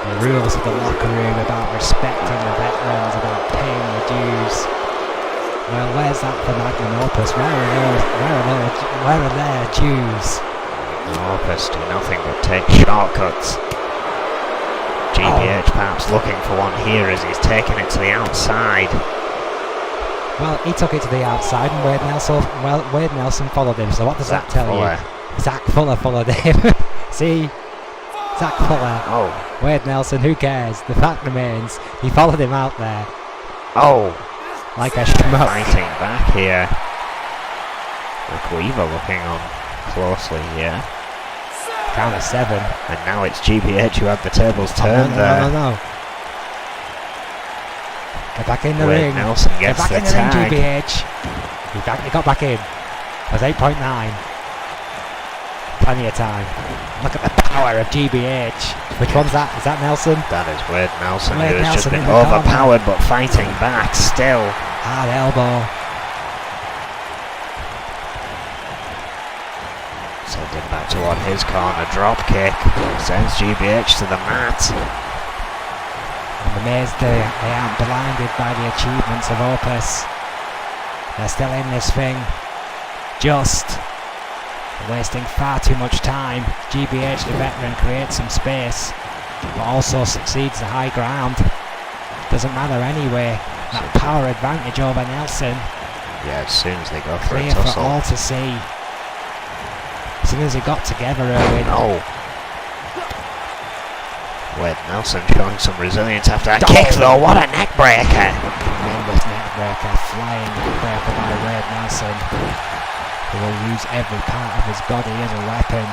Speaker 1: the rules of the locker room, about respecting the veterans, about paying the dues. Well, where's that for Magnum Opus? Where are their dues?
Speaker 2: Opus do nothing but take shortcuts. GBH perhaps looking for one here as he's taking it to the outside.
Speaker 1: Well, he took it to the outside and Wade Nelson followed him, so what does that tell you? Zach Fuller followed him. See? Zach Fuller.
Speaker 2: Oh.
Speaker 1: Wade Nelson, who cares? The fact remains, he followed him out there.
Speaker 2: Oh.
Speaker 1: Like a schmuck.
Speaker 2: Fighting back here. Rick Weaver looking on closely here.
Speaker 1: Count of 7.
Speaker 2: And now it's GBH who had the tables turned there.
Speaker 1: No. Get back in the
Speaker 2: Wade
Speaker 1: ring.
Speaker 2: Nelson gets
Speaker 1: Get back
Speaker 2: the
Speaker 1: in the
Speaker 2: tag.
Speaker 1: ring, GBH. He got back in. It was 8.9. Plenty of time. Look at the power of GBH. Which one's that? Is that Nelson?
Speaker 2: That is Wade Nelson,
Speaker 1: Wade
Speaker 2: who has just
Speaker 1: Nelson
Speaker 2: been
Speaker 1: in the corner.
Speaker 2: overpowered but fighting back still.
Speaker 1: Hard elbow.
Speaker 2: Sending back toward his corner, drop kick. Sends GBH to the mat.
Speaker 1: I'm amazed they aren't blinded by the achievements of Opus. They're still in this thing. Just wasting far too much time. GBH, the veteran, creates some space, but also succeeds the high ground. Doesn't matter anyway. That power advantage over Nelson.
Speaker 2: Yeah, as soon as they go for
Speaker 1: Clear
Speaker 2: a
Speaker 1: for
Speaker 2: tussle.
Speaker 1: all to see. As soon as they got together, Erwin.
Speaker 2: Oh. Wade Nelson showing some resilience after that kick though. What a neck breaker.
Speaker 1: Tremendous neck breaker. Flying neck breaker by Wade Nelson. He will use every part of his body as a weapon.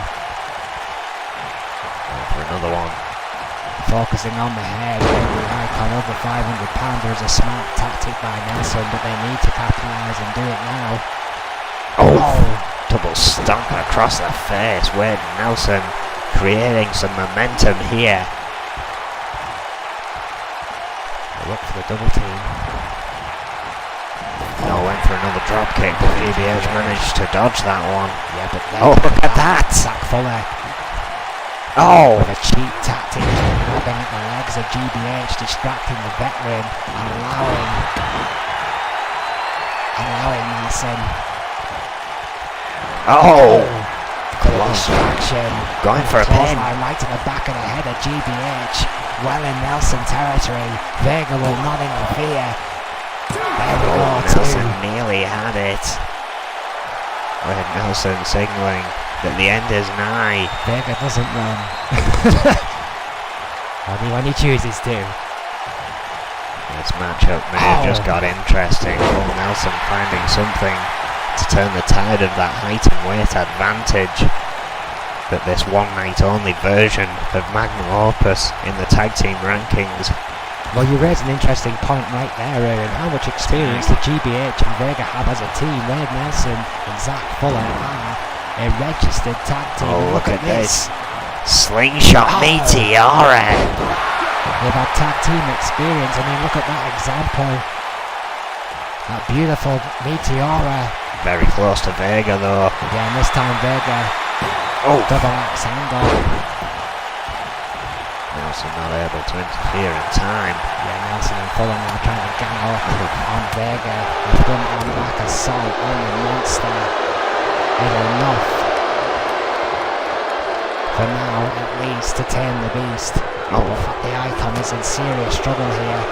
Speaker 2: For another one.
Speaker 1: Focusing on the head, the icon over 500 pounder is a smart tactic by Nelson, but they need to capitalise and do it now.
Speaker 2: Oh. Double stomp across the face. Wade Nelson creating some momentum here.
Speaker 1: Look for the double team.
Speaker 2: No, went for another drop kick, but GBH managed to dodge that one.
Speaker 1: Yeah, but then
Speaker 2: Oh, look at that!
Speaker 1: Zach Fuller
Speaker 2: Oh!
Speaker 1: with a cheap tactic, grabbing at the legs of GBH, distracting the veteran, allowing Nelson.
Speaker 2: Oh!
Speaker 1: Good distraction.
Speaker 2: Going for a pin.
Speaker 1: Clothesline right to the back of the head of GBH. Well in Nelson territory. Vega will not interfere. There we go,
Speaker 2: Nelson
Speaker 1: too.
Speaker 2: nearly had it. Wade Nelson signalling that the end is nigh.
Speaker 1: Vega doesn't run. Only when he chooses to.
Speaker 2: This matchup may have just got interesting. Oh, Nelson finding something to turn the tide of that height and weight advantage that this one night only version of Magnum Opus in the tag team rankings.
Speaker 1: Well, you raise an interesting point right there, Aaron. How much experience do GBH and Vega have as a team? Wade Nelson and Zach Fuller are a registered tag team.
Speaker 2: Oh, look at this. Slingshot Meteora.
Speaker 1: They've had tag team experience. I mean, look at that example. That beautiful Meteora.
Speaker 2: Very close to Vega though.
Speaker 1: Yeah, and this time Vega.
Speaker 2: Oh,
Speaker 1: Double axe angle.
Speaker 2: Nelson not able to interfere in time.
Speaker 1: Yeah, Nelson and Fuller now trying to gang up on Vega. The front and back assault on the monster is enough for now, at least, to tame the beast.
Speaker 2: Oh.
Speaker 1: But the icon is in serious struggle here.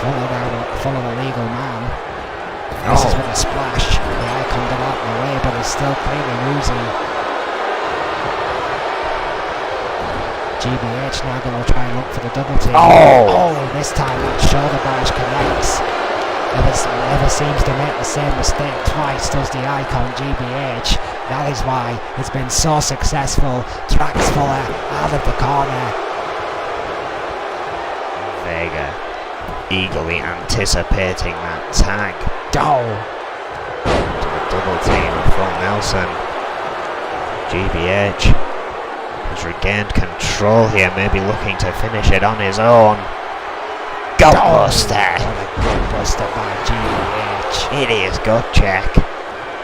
Speaker 1: Fuller a legal man. This is with a splash. The icon got out of the way, but he's still clearly losing. GBH now going to try and look for the double team.
Speaker 2: Oh!
Speaker 1: This time that shoulder barge connects. Never seems to make the same mistake twice, does the icon GBH. That is why it's been so successful. Tracks Fuller out of the corner.
Speaker 2: Vega eagerly anticipating that tag.
Speaker 1: Oh!
Speaker 2: Double team of Full Nelson. GBH has regained control here, maybe looking to finish it on his own. Gutbuster!
Speaker 1: What a gutbuster by GBH.
Speaker 2: Hideous gut check.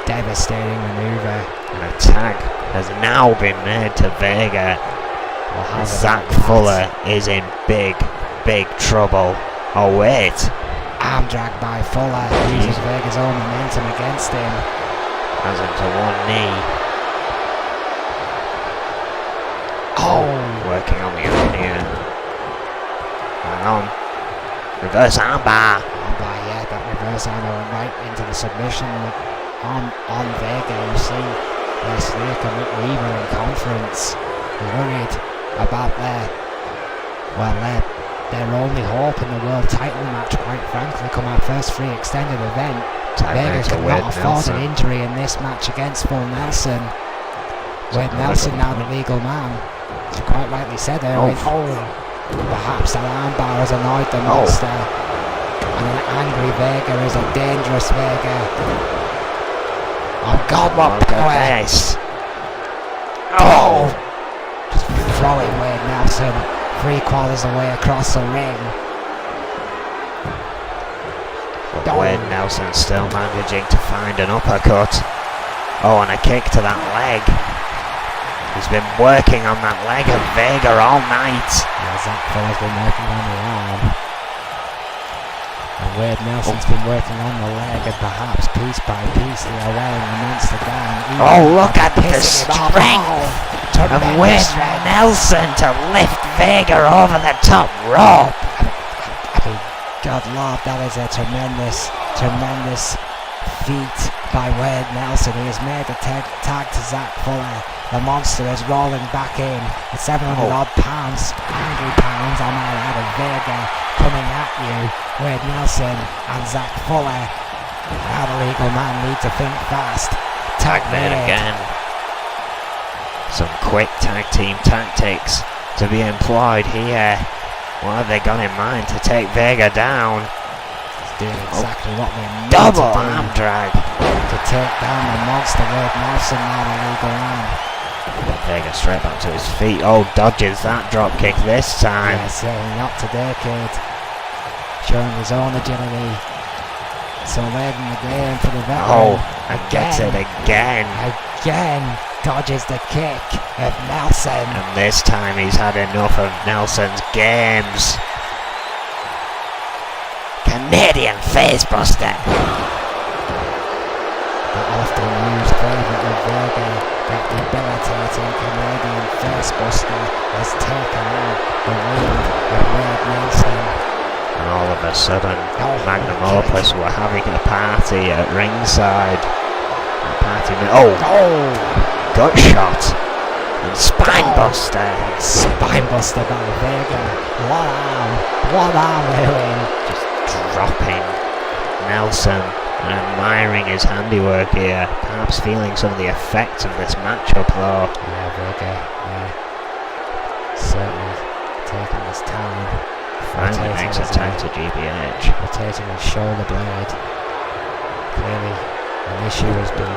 Speaker 1: Devastating maneuver.
Speaker 2: And a tag has now been made to Vega. Zach Fuller is in big trouble. Oh wait.
Speaker 1: Arm drag by Fuller, using Vega's own momentum against him.
Speaker 2: Has him to one knee.
Speaker 1: Oh!
Speaker 2: Working on the arm here. Hang on. Reverse armbar.
Speaker 1: Armbar, yeah, that reverse armbar went right into the submission on Vega. You see, there's Snake and Weaver in conference, worried about their only hope in the world title match, quite frankly, come our first free extended event. Vega cannot afford an injury in this match against Full Nelson. Wade Nelson now the legal man. As you quite rightly said there, perhaps that armbar has annoyed the monster. And an angry Vega is a dangerous Vega. Oh God, what power!
Speaker 2: Nice.
Speaker 1: Just throwing Wade Nelson 3/4 away across the ring.
Speaker 2: But Wade Nelson still managing to find an uppercut. Oh, and a kick to that leg. He's been working on that leg of Vega all night.
Speaker 1: Yeah, Zach Fuller's been working on the arm. And Wade Nelson's been working on the leg, and perhaps piece by piece they are wearing the monster down.
Speaker 2: Oh, look at the strength of Wade Nelson to lift Vega over the top rope.
Speaker 1: I mean, God Lord, that is a tremendous feat by Wade Nelson. He has made the tag to Zach Fuller. The monster is rolling back in at 700 odd pounds, angry pounds, I might add, of Vega coming at you. Wade Nelson and Zach Fuller. Now the legal man need to think fast. Tag
Speaker 2: made again. Some quick tag team tactics to be employed here. What have they got in mind to take Vega down?
Speaker 1: He's doing exactly what they need
Speaker 2: double
Speaker 1: to do
Speaker 2: arm drag
Speaker 1: to take down the monster. Wade Nelson now the legal man.
Speaker 2: Vega straight back to his feet. Oh, dodges that drop kick this time.
Speaker 1: Yes, not today, kid. Showing his own agility. So late in the game for the veteran.
Speaker 2: Oh, and gets it again.
Speaker 1: Again, dodges the kick of Nelson.
Speaker 2: And this time he's had enough of Nelson's games. Canadian facebuster.
Speaker 1: The often used favourite of Vega, that debilitating Canadian facebuster, has taken out the lead of Wade Nelson.
Speaker 2: And all of a sudden, Magnum Opus were having a party at ringside. A party. Gut shot and spinebuster.
Speaker 1: Spinebuster by Vega. What arm doing?
Speaker 2: Just dropping Nelson and admiring his handiwork here. Perhaps feeling some of the effects of this matchup though.
Speaker 1: Yeah, Vega. Yeah. Certainly taking his time.
Speaker 2: Finally makes a tag to GBH.
Speaker 1: Rotating his shoulder blade. Clearly an issue has been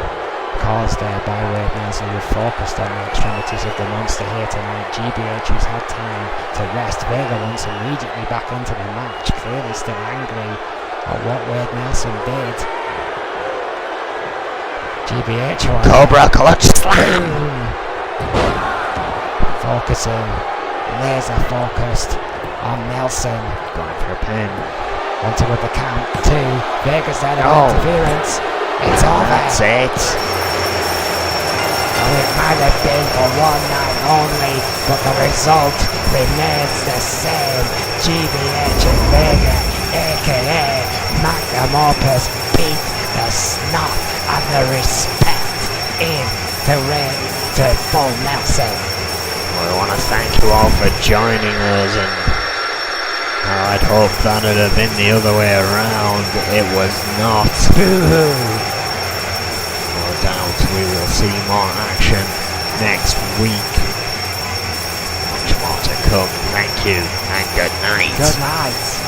Speaker 1: caused there by Wade Nelson, who focused on the extremities of the monster here tonight. GBH, who's had time to rest. Vega wants immediately back into the match, clearly still angry at what Wade Nelson did. GBH,
Speaker 2: Cobra clutch slam!
Speaker 1: Focusing, laser focused on Nelson.
Speaker 2: Going for a pin.
Speaker 1: Wanted with the count, 2. Vega's there, interference. It's over.
Speaker 2: That's it.
Speaker 1: It might have been for one night only, but the result remains the same. GBH and Vega, aka Magnum Opus, beat the snot and the respect in the ring to Full Nelson.
Speaker 2: Well, I want to thank you all for joining us, and I'd hoped that would have been the other way around. It was not.
Speaker 1: Boo-hoo.
Speaker 2: No doubt we will see more action next week. Much more to come. Thank you. Good night.
Speaker 1: Good night.